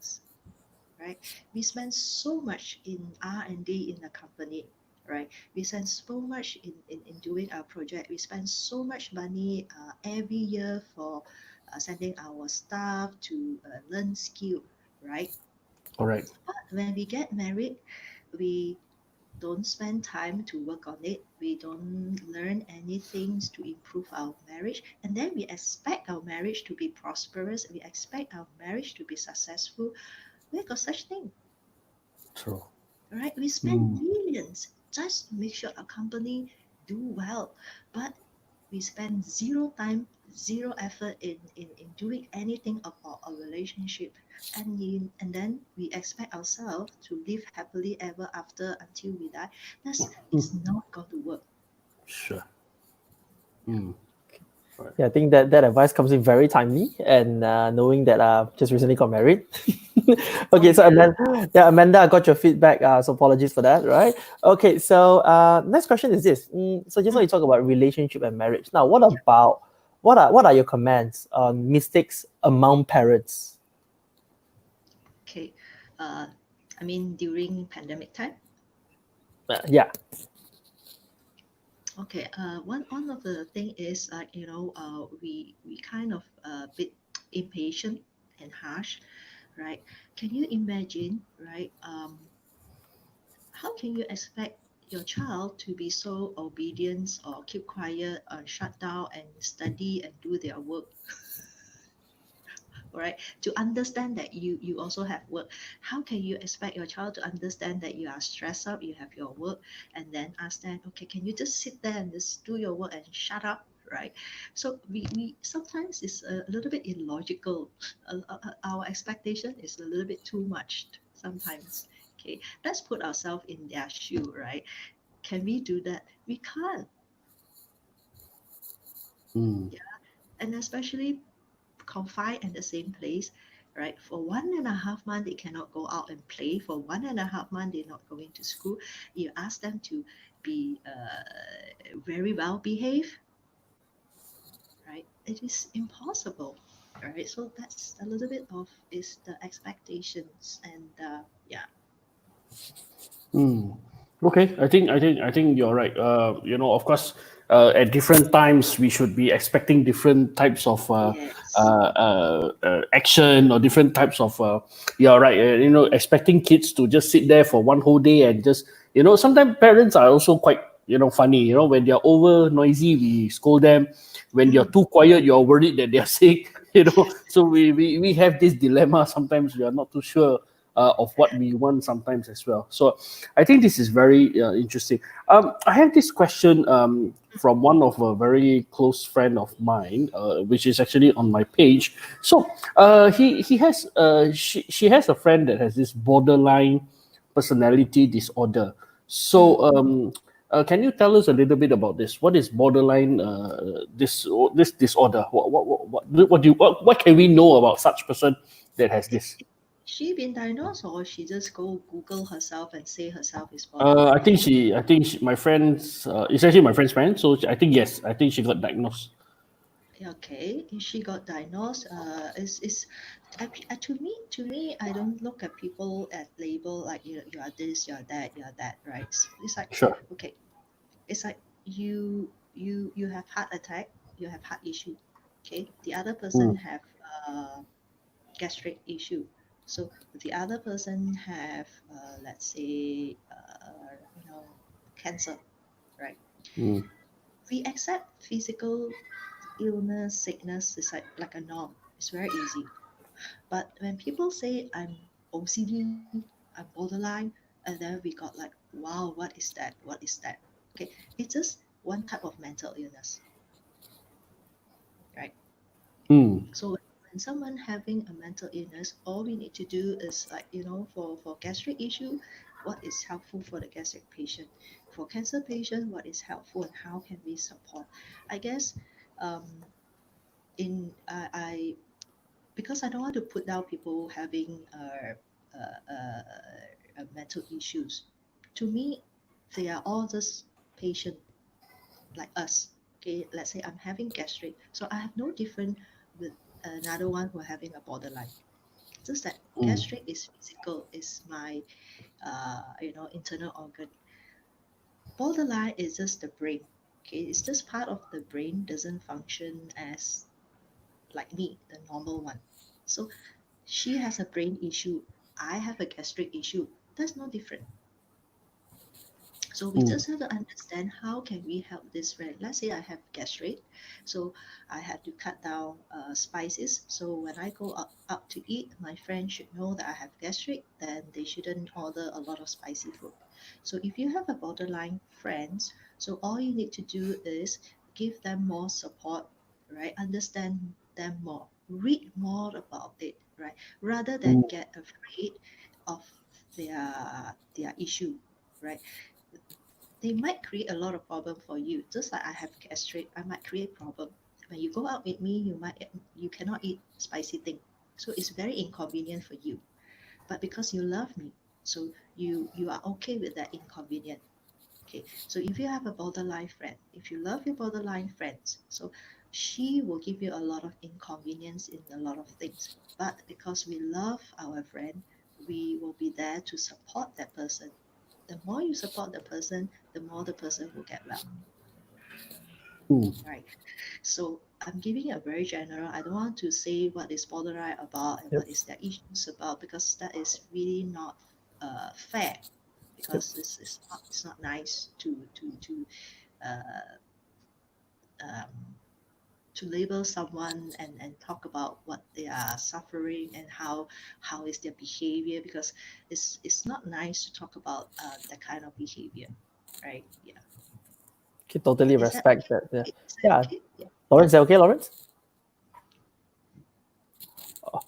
right? We spend so much in R&D in the company, right? We spend so much in doing our project. We spend so much money every year for sending our staff to learn skill, right? correct. But when we get married, we don't spend time to work on it. We don't learn anything to improve our marriage. And then we expect our marriage to be prosperous. We expect our marriage to be successful. Where got such thing? True. right? We spend millions just to make sure our company do well, but we spend zero time, zero effort in doing anything about our relationship, and then we expect ourselves to live happily ever after until we die. That's it's not going to work. Sure. Yeah, I think that advice comes in very timely, and knowing that just recently got married. Oh Okay, so yeah. Amanda, I got your feedback. So apologies for that. Right? Okay, so next question is this. So just now Mm, you talk about relationship and marriage. Now, what about what are your comments on mistakes among parents? okay. Uh, I mean during pandemic time. Yeah. Okay, one of the thing is like we kind of a bit impatient and harsh, right? Can you imagine, right? How can you expect your child to be so obedient or keep quiet or shut down and study and do their work, right? To understand that you also have work. How can you expect your child to understand that you are stressed out, you have your work, and then ask them, okay, can you just sit there and just do your work and shut up, right? So we sometimes it's a little bit illogical. Our expectation is a little bit too much sometimes. Okay, let's put ourselves in their shoe, right? Can we do that? We can't. Yeah, and especially confined in the same place, right? For 1.5 months, they cannot go out and play. For 1.5 months, they're not going to school. You ask them to be very well behaved, right? It is impossible, right? So that's a little bit of is the expectations, and yeah. Okay, I think you're right. Of course, at different times we should be expecting different types of Yes. action or different types of. You're right. Expecting kids to just sit there for one whole day and just sometimes parents are also quite funny. When they're over noisy, we scold them. When they're Mm. too quiet, you're worried that they're sick. So we have this dilemma. Sometimes we are not too sure of what we want sometimes as well. So I think this is very interesting. I have this question from one of a very close friend of mine, which is actually on my page. So he has she has a friend that has this borderline personality disorder. Mm. So can you tell us a little bit about this? What is borderline this disorder? What can we know about such person that has this? She been diagnosed, or she just go Google herself and say herself is I borderline? think my friend's. It's actually my friend's friend. So I think yes. I think she got diagnosed. Okay, if she got diagnosed, is to me, I don't look at people at label like you are this, you are that, right? It's like Sure. okay, it's like you have heart attack, you have heart issue, okay. The other person Mm, have gastric issue, so the other person have let's say cancer, right? mm, We accept physical illness, sickness is like a norm. It's very easy. But when people say I'm OCD, I'm borderline, and then we got like, wow, what is that? What is that? Okay, it's just one type of mental illness, right? mm, So when someone having a mental illness, all we need to do is like for gastric issue, what is helpful for the gastric patient? For cancer patient, what is helpful and how can we support? I guess um, in I because I don't want to put down people having mental issues. To me, they are all just patient like us. Okay, let's say I'm having gastric, so I have no different with another one who are having a borderline. Just that mm, gastric is physical, is my internal organ. Borderline is just the brain. Okay, it's just part of the brain doesn't function as like me, the normal one. So she has a brain issue. I have a gastric issue. That's no different. So we just have to understand how can we help this friend. Let's say I have gastric, so I have to cut down spices. So when I go out to eat, my friend should know that I have gastric. Then they shouldn't order a lot of spicy food. So if you have a borderline friends, so all you need to do is give them more support, right? Understand them more, read more about it, right? Rather than get afraid of their issue, right? They might create a lot of problem for you. Just like I have gastric, I might create problem. When you go out with me, you cannot eat spicy thing, so it's very inconvenient for you. But because you love me, so you are okay with that inconvenience. Okay, so if you have a borderline friend, if you love your borderline friends, so she will give you a lot of inconvenience in a lot of things. But because we love our friend, we will be there to support that person. The more you support the person, the more the person will get well, right? So I'm giving a very general. I don't want to say what is borderline about and Yep. what is their issues about, because that is really not fair. Yep. Because it's not nice uh, um, to label someone and talk about what they are suffering and how is their behavior, because it's not nice to talk about that kind of behavior, right? Yeah. Okay, totally Is that respect okay? that. Yeah. Is that Yeah. okay? Yeah. Lawrence, is that okay, Lawrence?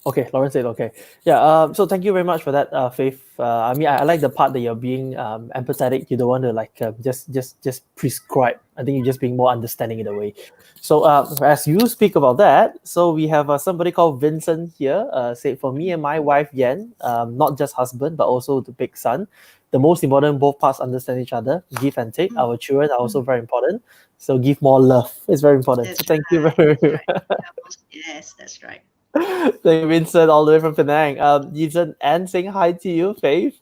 Okay, Lawrence said okay. Yeah. So thank you very much for that, Faith. I mean, I like the part that you're being empathetic. You don't want to like just prescribe. I think you're just being more understanding in a way. So as you speak about that, so we have somebody called Vincent here. Said for me and my wife Yan, not just husband but also the big son. The most important, both parts understand each other, give and take. Mm, Our children are also mm. very important. So give more love. It's very important. So That's thank you right. very That's much. right. Yeah, yes, that's right. Thank you, Vincent, all the way from Penang. Vincent and saying hi to you, Faith.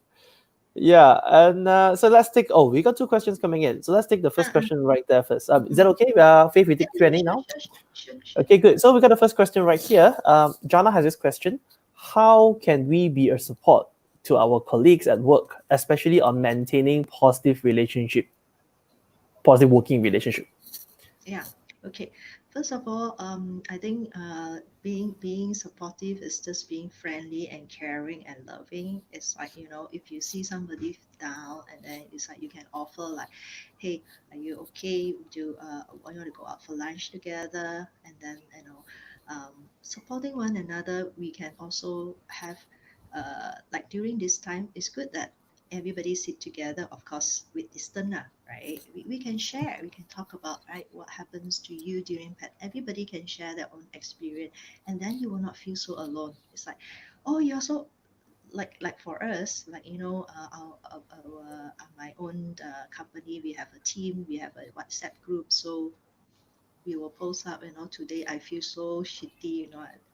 Yeah, and so let's take. Oh, we got two questions coming in. So let's take the first Uh-uh. question right there first. Is that Mm. okay? Faith, we Yeah, take yeah, Q&A sure, now. sure, sure, sure. Okay, good. So we got the first question right here. Jana has this question: how can we be a support to our colleagues at work, especially on maintaining positive working relationship? Yeah. Okay. First of all, I think being supportive is just being friendly and caring and loving. It's like, if you see somebody down, and then it's like you can offer like, hey, are you okay? Would you want to go out for lunch together? And then supporting one another. We can also have like during this time, it's good that everybody sit together, of course with distance, right? We can share, we can talk about, right, what happens to you during pet. Everybody can share their own experience, and then you will not feel so alone. It's like, oh, you're so, like for us, like my own company, we have a team, we have a WhatsApp group. So we will post up, today I feel so shitty,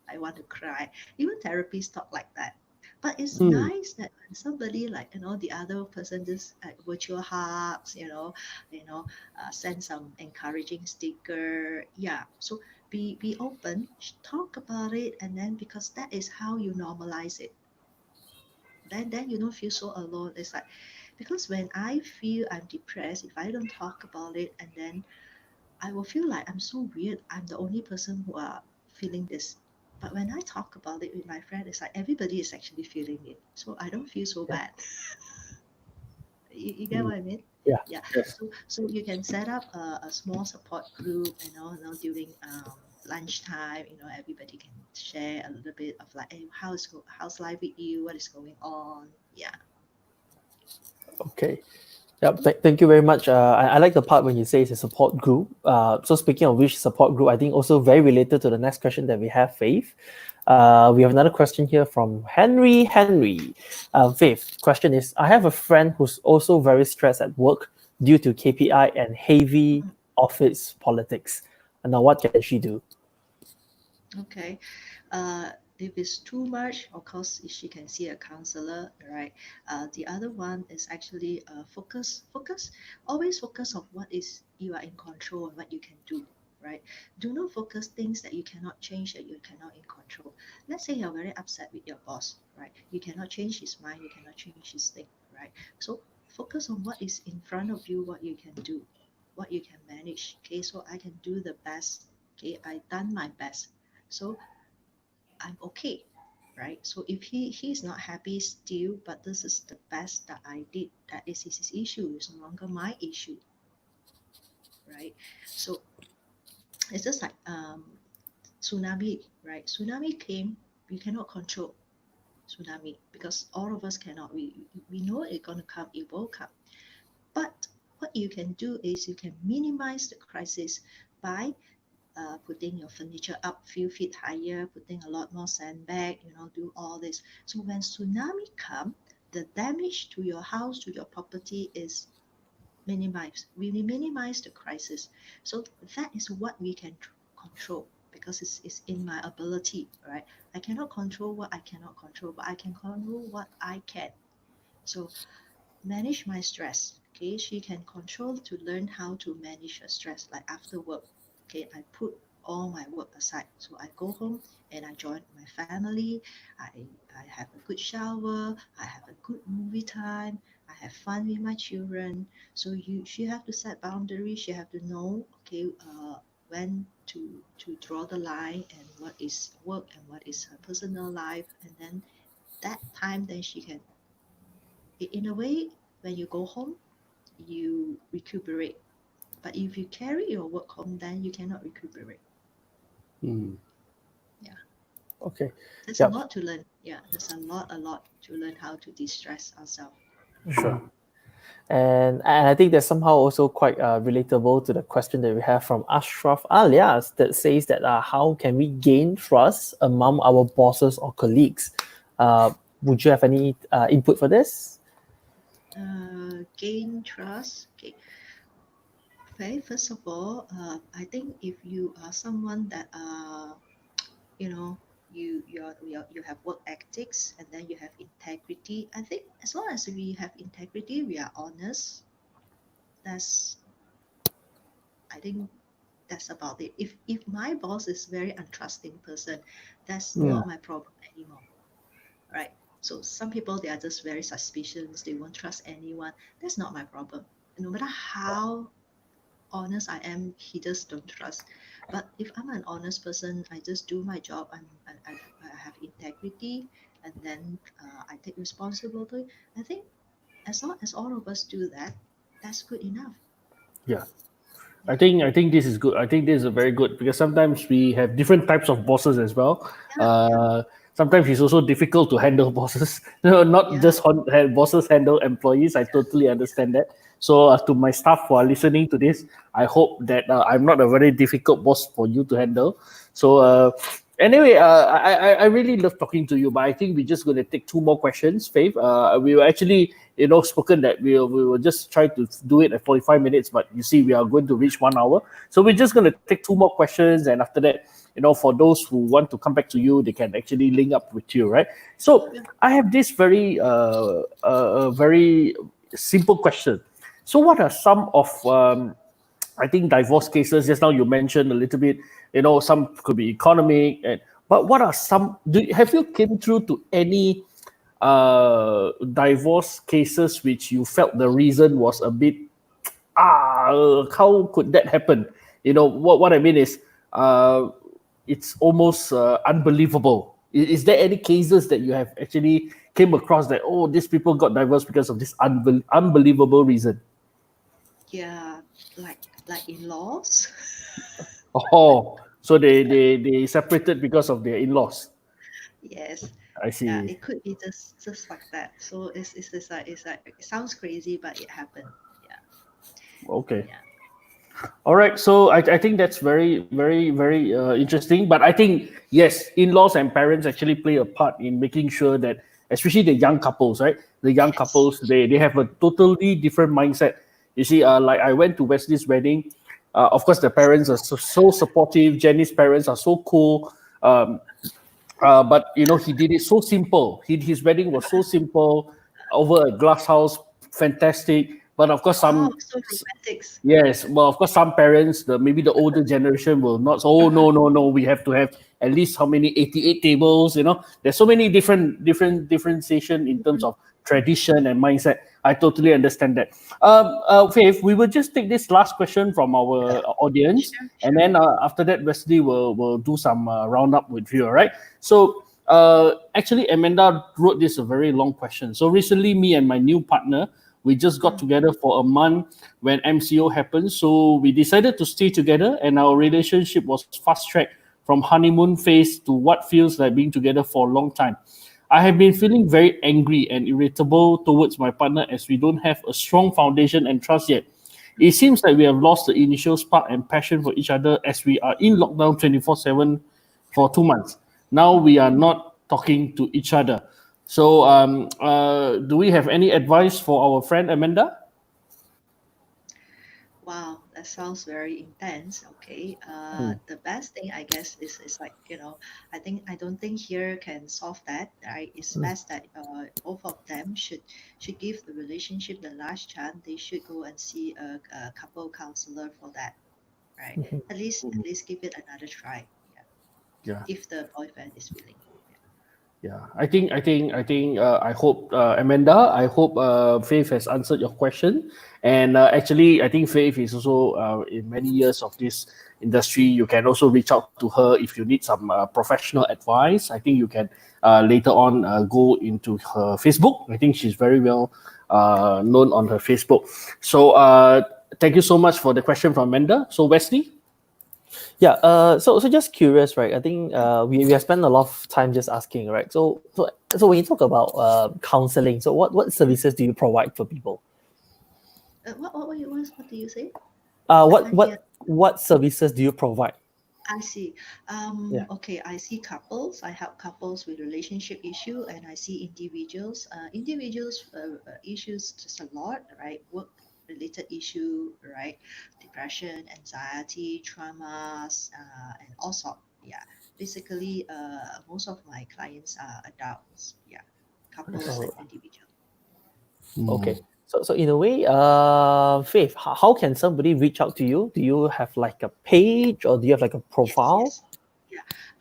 I want to cry. Even therapists talk like that. But it's Hmm. nice that when somebody, like, the other person just virtual hugs, send some encouraging sticker. Yeah. So be open, talk about it, and then because that is how you normalize it. Then you don't feel so alone. It's like, because when I feel I'm depressed, if I don't talk about it, and then I will feel like I'm so weird. I'm the only person who are feeling this. But when I talk about it with my friend, it's like everybody is actually feeling it. So I don't feel so Yeah. bad. You get Hmm. what I mean? Yeah. Yeah. Yes. So you can set up a small support group, during lunchtime, everybody can share a little bit of like, hey, how's life with you? What is going on? Yeah. Okay. Yeah, thank you very much. I like the part when you say it's a support group. So speaking of which support group, I think also very related to the next question that we have, Faith. We have another question here from Henry. Henry, Faith, question is: I have a friend who's also very stressed at work due to KPI and heavy office politics. And now, what can she do? Okay. Uh, if it's too much, of course, she can see a counselor, right? The other one is actually focus. Always focus on what is you are in control and what you can do, right? Do not focus things that you cannot change, that you cannot in control. Let's say you're very upset with your boss, right? You cannot change his mind, you cannot change his thing, right? So focus on what is in front of you, what you can do, what you can manage. Okay, so I can do the best. Okay, I done my best. So I'm okay, right? So if he's not happy still, but this is the best that I did, that is his issue. It's no longer my issue, right? So it's just like tsunami, right? Tsunami came, we cannot control tsunami because all of us cannot. We know it's gonna come, it will come. But what you can do is you can minimize the crisis by putting your furniture up few feet higher, putting a lot more sandbag, do all this. So when tsunami come, the damage to your house, to your property is minimized. We minimize the crisis. So that is what we can control because it's in my ability, right? I cannot control what I cannot control, but I can control what I can. So manage my stress. Okay, she can control to learn how to manage her stress. Like after work, okay, I put all my work aside. So I go home and I join my family. I have a good shower. I have a good movie time. I have fun with my children. So she have to set boundaries. She have to know, okay, when to draw the line and what is work and what is her personal life. And then that time, then she can, in a way, when you go home, you recuperate. But if you carry your work home, then you cannot recuperate. Yeah. Okay. There's a lot to learn. Yeah, there's a lot to learn how to de-stress ourselves. Sure. And I think that's somehow also quite relatable to the question that we have from Ashraf Alias that says that how can we gain trust among our bosses or colleagues? Would you have any input for this? Gain trust. Okay. First of all, I think if you are someone that you have work ethics and then you have integrity. I think as long as we have integrity, we are honest. I think that's about it. If my boss is very untrusting person, that's not my problem anymore, right? So some people, they are just very suspicious. They won't trust anyone. That's not my problem. No matter how honest I am, he just don't trust. But if I'm an honest person, I just do my job. I have integrity, and then I take responsibility. I think as long as all of us do that, that's good enough. Yeah. I think this is good. I think this is a very good because sometimes we have different types of bosses as well. Sometimes it's also difficult to handle bosses. Not just bosses handle employees. I totally understand that. So to my staff who are listening to this, I hope that I'm not a very difficult boss for you to handle. So anyway, I really love talking to you, but I think we're just going to take two more questions, Faith. We were actually, spoken that we will just try to do it at 45 minutes, but you see, we are going to reach 1 hour. So we're just going to take two more questions. And after that, for those who want to come back to you, they can actually link up with you, right? So I have this very simple question. So what are some of, I think, divorce cases? Just now you mentioned a little bit, some could be economic, but what are some, have you came through to any divorce cases which you felt the reason was a bit how could that happen? What I mean is it's almost unbelievable. Is there any cases that you have actually came across that these people got divorced because of this unbelievable reason? Yeah, like in-laws. So they separated because of their in-laws. Yes. I see. Yeah, it could be just like that. So it's like it sounds crazy, but it happened. Yeah. Okay. Yeah. All right. So I think that's very, very, very interesting. But I think, yes, in-laws and parents actually play a part in making sure that, especially the young couples, right? The young couples, they have a totally different mindset. You see, like I went to Wesley's wedding. Of course, the parents are so supportive. Jenny's parents are so cool. But he did it so simple. His wedding was so simple, over a glass house, fantastic. But of course, so romantic. yes, well, of course, some parents, maybe the older generation will not. So, no, we have to have at least how many 88 tables. There's so many differentiation in terms of tradition and mindset. I totally understand that. Faith, we will just take this last question from our audience, Sure, and sure. then after that, Wesley will do some roundup with you. All right. So actually, Amanda wrote this a very long question. So recently, me and my new partner, we just got together for a month when MCO happened. So we decided to stay together, and our relationship was fast tracked from honeymoon phase to what feels like being together for a long time. I have been feeling very angry and irritable towards my partner as we don't have a strong foundation and trust yet. It seems like we have lost the initial spark and passion for each other as we are in lockdown 24/7 for 2 months. Now we are not talking to each other. So, do we have any advice for our friend Amanda? Wow, that sounds very intense. Okay. The best thing I guess is like, I don't think here can solve that. Right? It's best that both of them should give the relationship the last chance. They should go and see a couple counselor for that. Right? At least give it another try. Yeah. Yeah. If the boyfriend is willing. Yeah, I hope Amanda, I hope Faith has answered your question. And actually, I think Faith is also in many years of this industry. You can also reach out to her if you need some professional advice. I think you can later on go into her Facebook. I think she's very well known on her Facebook. So thank you so much for the question from Amanda. So Wesley. Yeah. So just curious, right? I think we have spent a lot of time just asking, right? So when you talk about counseling, so what services do you provide for people? What do you say? Uh, I what can't hear. what what services do you provide? I see. Yeah. Okay, I see couples. I help couples with relationship issue, and I see individuals. Individuals issues just a lot, right? Work related issue, right? Depression, anxiety, traumas, and all sort. Yeah. Basically, most of my clients are adults. Yeah, couples and Oh, individuals. okay. So in a way, Faith, how can somebody reach out to you? Do you have like a page or do you have like a Yes, profile? yes.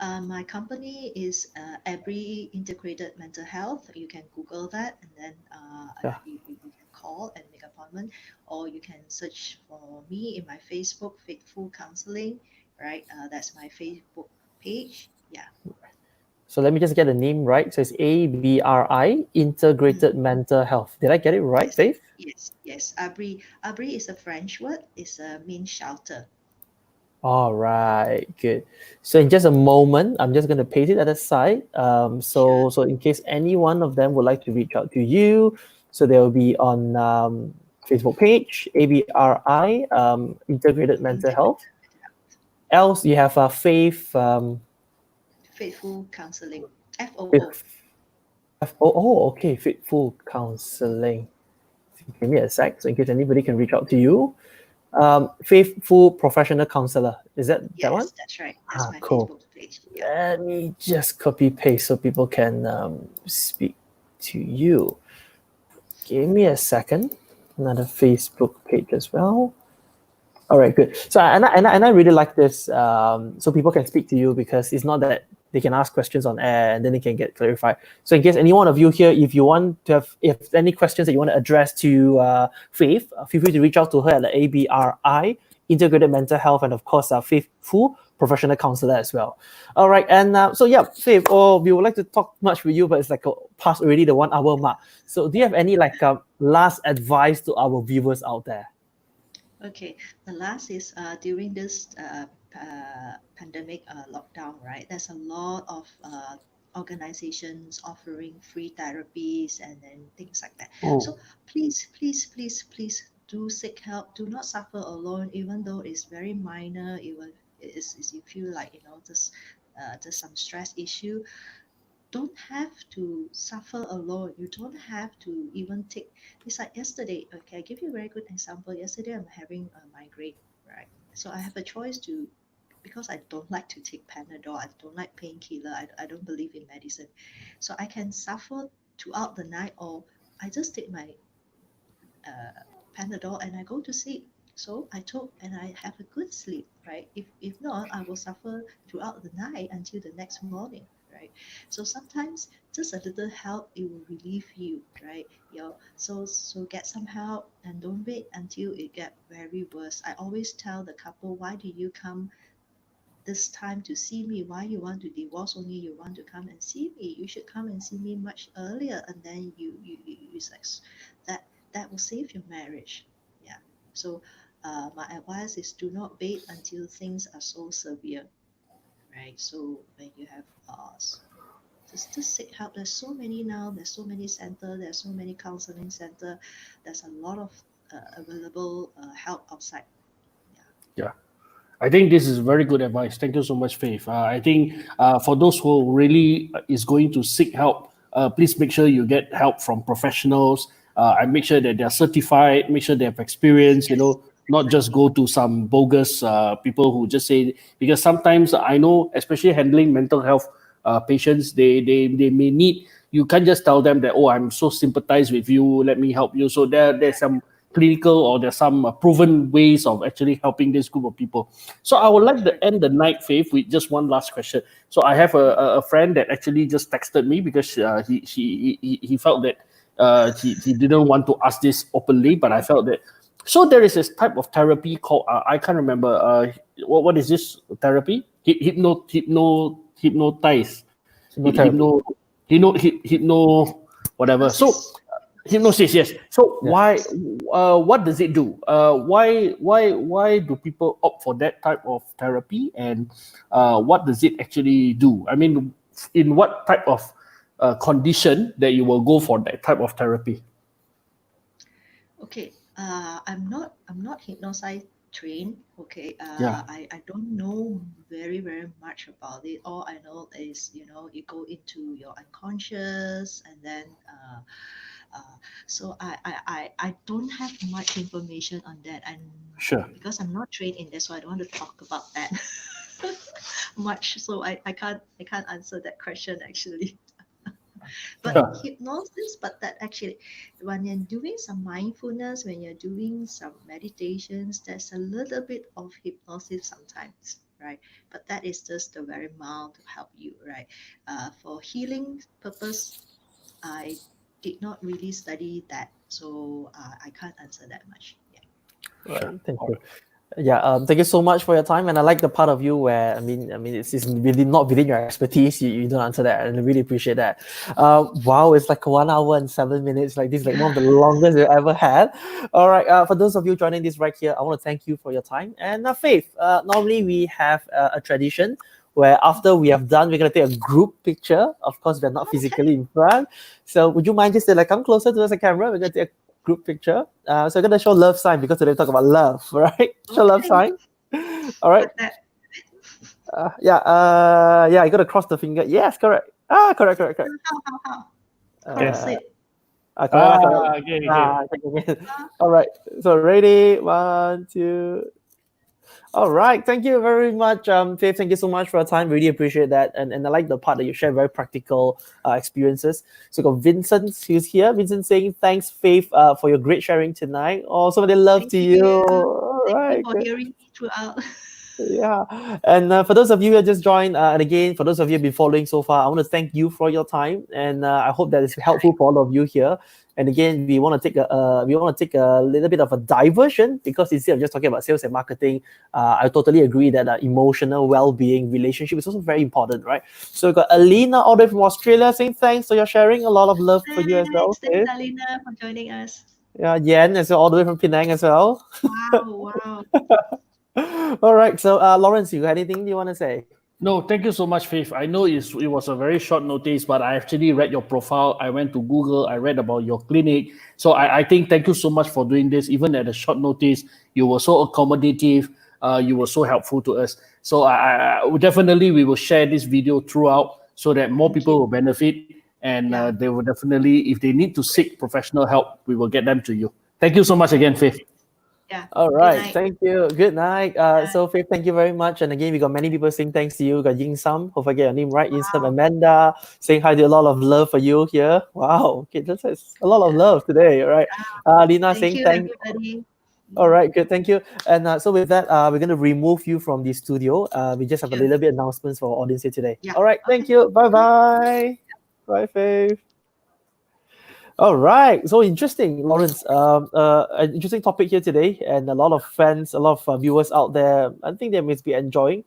Yeah. My company is Every Integrated Mental Health. You can Google that, and then Yeah. you can call and make appointment, or you can search for me in my Facebook, Faithful Counseling. Right. That's my Facebook page. Yeah. So let me just get the name right. So it's ABRI, Integrated Mm. Mental Health. Did I get it right, Yes. Faith? Yes. Yes. Abri is a French word. It's a mean shelter. All right, good. So in just a moment, I'm just going to paste it at the side. Sure. So in case any one of them would like to reach out to you, so they will be on Facebook page ABRI Integrated Mental Integrated Health. Mental Health. Else you have Faith Faithful Counseling. FOO. Faith okay, Faithful Counseling. Give me a sec, so in case anybody can reach out to you. Faithful Professional Counselor. Is that one? Yes, that's right. That's Ah, my cool. Facebook page. Yeah. Let me just copy paste so people can speak to you. Give me a second. Another Facebook page as well. All right, good. So and I really like this. So people can speak to you because it's not that they can ask questions on air and then they can get clarified. So in case any one of you here, if you want to have, if any questions that you want to address to Faith, feel free to reach out to her at the ABRI Integrated Mental Health, and of course, Faith Fu, professional counselor as well. All right, and so yeah, Faith, we would like to talk much with you, but it's like past already the 1 hour mark. So do you have any like last advice to our viewers out there? Okay. The last is during this pandemic lockdown, right? There's a lot of organizations offering free therapies and then things like that. So please do seek help. Do not suffer alone, even though it's very minor. Even is you feel like there's some stress issue, don't have to suffer alone. You don't have to even take. It's like yesterday. Okay, I give you a very good example. Yesterday, I'm having a migraine, right? So I have a choice to, because I don't like to take Panadol. I don't like painkiller. I don't believe in medicine. So I can suffer throughout the night, or I just take my Panadol and I go to sleep. So I took and I have a good sleep, right? If not, I will suffer throughout the night until the next morning, right? So sometimes just a little help, it will relieve you, right? So get some help and don't wait until it get very worse. I always tell the couple, why do you come this time to see me? Why you want to divorce? Only you want to come and see me? You should come and see me much earlier, and then you sex. That will save your marriage. Yeah. So my advice is do not wait until things are so severe, right? So when you have just seek help. There's so many now. There's so many center. There's so many counseling center. There's a lot of available help outside. Yeah. Yeah. I think this is very good advice. Thank you so much, Faith. I think for those who really is going to seek help, please make sure you get help from professionals. And make sure that they're certified. Make sure they have experience. You Yes. know, not just go to some bogus people who just say. Because sometimes I know, especially handling mental health patients, they may need. You can't just tell them that, oh, I'm so sympathize with you. Let me help you. So there's some clinical or there's some proven ways of actually helping this group of people. So I would like to end the night, Faith, with just one last question. So I have a friend that actually just texted me because he felt that he didn't want to ask this openly, but I felt that. So there is this type of therapy called I can't remember what is this therapy? Hypnotize, Chemotherapy. hypno whatever. So Hypnosis. hypnosis, yes. So Yeah. what does it do? Why do people opt for that type of therapy, and what does it actually do? I mean, in what type of condition that you will go for that type of therapy? Okay, I'm not hypnosis trained. Okay, Yeah, I don't know very much about it. All I know is you go into your unconscious and then so I don't have much information on that, and sure. because I'm not trained in this, so I don't want to talk about that much. So I can't answer that question actually. But Sure. hypnosis, but that actually, when you're doing some mindfulness, when you're doing some meditations, there's a little bit of hypnosis sometimes, right? But that is just a very mild to help you, right? For healing purpose, I did not really study that, so I can't answer that much. Yeah. Sure. Right. Thank All you. right. Yeah, thank you so much for your time, and I like the part of you where it's really not within your expertise. You don't answer that, and I really appreciate that. Wow, it's like 1 hour and 7 minutes. Like this, is like one of the longest we've ever had. All right, for those of you joining this right here, I want to thank you for your time. And Faith, normally we have a tradition where after we have done, we're gonna take a group picture. Of course, we're not Okay. physically in front. So would you mind just to like come closer to the camera? We're gonna take a group picture. So I'm gonna show love sign because today we talk about love, right? Show love Okay. sign. All right. Like that. Yeah. Yeah. You gotta cross the finger. Yes, correct. Correct. How? Cross Uh, it. correct. Correct. Oh. Okay. Okay. All right. So ready? One, two. All right. Thank you very much, Faith. Thank you so much for your time. Really appreciate that. And I like the part that you share very practical experiences. So we got Vincent who's here. Vincent saying thanks, Faith, for your great sharing tonight. Oh, so many love Thank to you. you. All Thank you right. for Good. hearing me throughout. Yeah, and for those of you who just joined, and again, for those of you who've been following so far, I want to thank you for your time, and I hope that it's helpful for all of you here. And again, we want to take a little bit of a diversion because instead of just talking about sales and marketing, I totally agree that emotional well-being, relationship is also very important, right? So we got Alina all the way from Australia saying thanks for your sharing, a lot of love for you as well. Thanks, Okay? Alina, for joining us. Yeah, Yen as well, all the way from Penang as well. Wow. All right, so Lawrence, you got anything you want to say? No, thank you so much, Faith. I know it was a very short notice, but I actually read your profile. I went to Google. I read about your clinic. So I think thank you so much for doing this. Even at a short notice, you were so accommodative. You were so helpful to us. So definitely we will share this video throughout so that more Thank people you. will benefit. And Yeah. they will definitely, if they need to seek professional help, we will get them to you. Thank you so much again, Faith. Yeah. All Good right, night. thank you. Good night. Yeah. So Faith, thank you very much. And again, we got many people saying thanks to you. We got Ying Sam, hope I get your name right. Ying Sam, Wow. Amanda saying hi to a lot of love for you here. Wow, okay, that's a lot of Yeah. love today. All right. Lina Thank saying you, thank. everybody. All right, good. Thank you. And so with that, we're going to remove you from the studio. We just have a Sure. little bit announcements for our audience here today. Yeah. All right, thank Okay. you. Bye-bye. Bye, Faith. All right, so interesting, Lawrence. An interesting topic here today, and a lot of fans, a lot of viewers out there. I think they must be enjoying.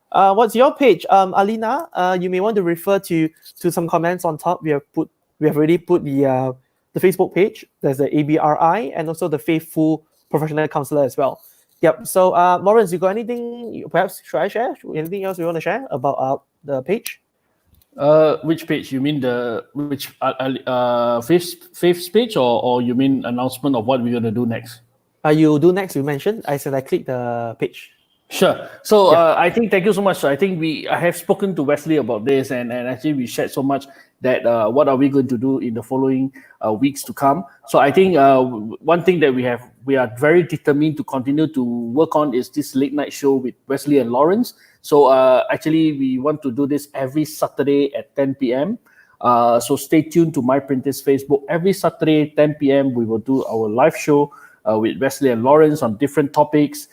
What's your page, Alina? You may want to refer to some comments on top. We have already put the Facebook page. There's the ABRI and also the Faithful Professional Counselor as well. Yep. So, Lawrence, you got anything? Perhaps should I share? Anything else you want to share about the page? Which page? You mean the which fifth page, or you mean announcement of what we're gonna do next? You do next. You mentioned. I said I click the page. Sure. So Yeah. I think thank you so much. I think I have spoken to Wesley about this, and actually we shared so much that what are we going to do in the following weeks to come. So I think one thing that we are very determined to continue to work on is this late night show with Wesley and Lawrence. So actually we want to do this every Saturday at 10 p.m. So stay tuned to My Printers Facebook. Every Saturday 10 p.m. we will do our live show with Wesley and Lawrence on different topics.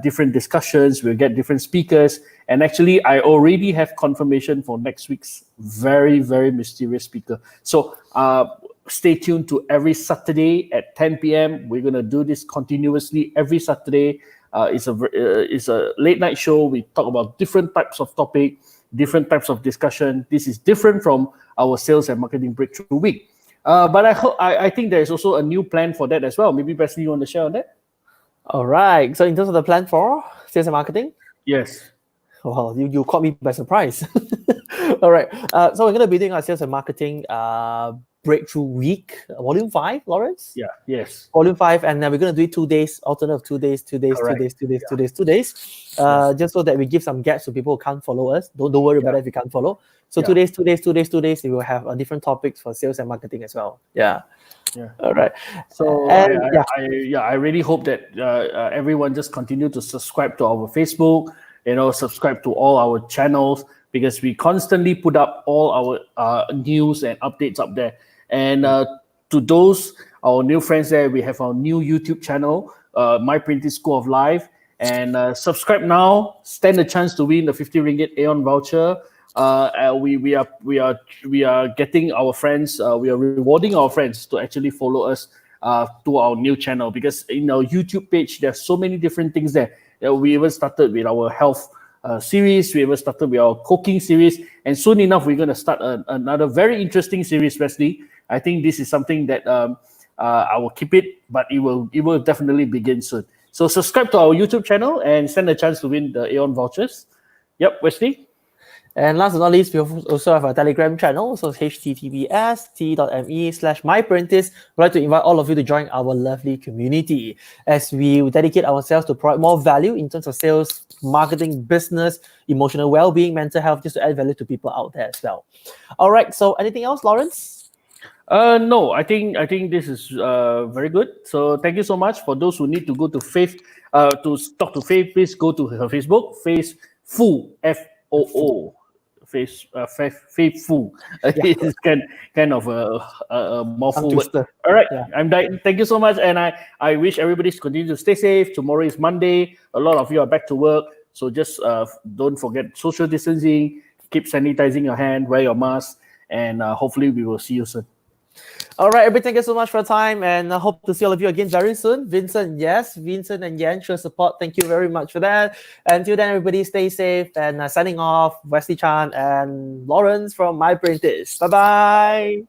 Different discussions, we'll get different speakers, and actually I already have confirmation for next week's very, very mysterious speaker. So stay tuned to every Saturday at 10 p.m. We're going to do this continuously every Saturday. It's a late night show. We talk about different types of topic, different types of discussion. This is different from our sales and marketing breakthrough week. But I think there is also a new plan for that as well. Maybe Wesley, you want to share on that? All right. So in terms of the plan for sales and marketing, Yes. well, you caught me by surprise. All right. So we're going to be doing our sales and marketing breakthrough week, volume 5, Lawrence. Yeah. Yes. Volume 5, and then we're going to do it 2 days, alternate of 2 days, 2 days, 2 Correct. days, 2 days, 2 days, 2 days. Just so that we give some gaps to people who can't follow us. Don't worry about it if you can't follow. So 2 days, 2 days, 2 days, 2 days. We will have different topics for sales and marketing as well. Yeah. Yeah. All right. So And, I really hope that everyone just continue to subscribe to our Facebook, subscribe to all our channels, because we constantly put up all our news and updates up there. And to those our new friends there, we have our new YouTube channel, My Printing School of Life, and subscribe now. Stand a chance to win the 50 ringgit Aeon voucher. We are getting our friends. We are rewarding our friends to actually follow us to our new channel, because in our YouTube page there's so many different things there. We even started with our health series. We even started with our cooking series, and soon enough we're going to start another very interesting series, Wesley. I think this is something that I will keep it, but it will definitely begin soon. So subscribe to our YouTube channel and stand a chance to win the Aeon vouchers. Yep, Wesley. And last but not least, we also have a Telegram channel. So it's https://myprinters. We'd like to invite all of you to join our lovely community as we dedicate ourselves to provide more value in terms of sales, marketing, business, emotional well-being, mental health, just to add value to people out there as well. All right. So anything else, Lawrence? No, I think this is very good. So thank you so much. For those who need to go to Faith to talk to Faith, please go to her Facebook, Faithful, FOO. Faithful. It's kind of a mouthful word. All right, yeah. I'm dying. Thank you so much, and I wish everybody to continue to stay safe. Tomorrow is Monday. A lot of you are back to work, so just don't forget social distancing. Keep sanitizing your hand. Wear your mask, and hopefully we will see you soon. All right, everybody, thank you so much for your time, and I hope to see all of you again very soon. Vincent and Yan, show support. Thank you very much for that. Until then, everybody, stay safe. And signing off, Wesley Chan and Lawrence from My Printers. Bye-bye.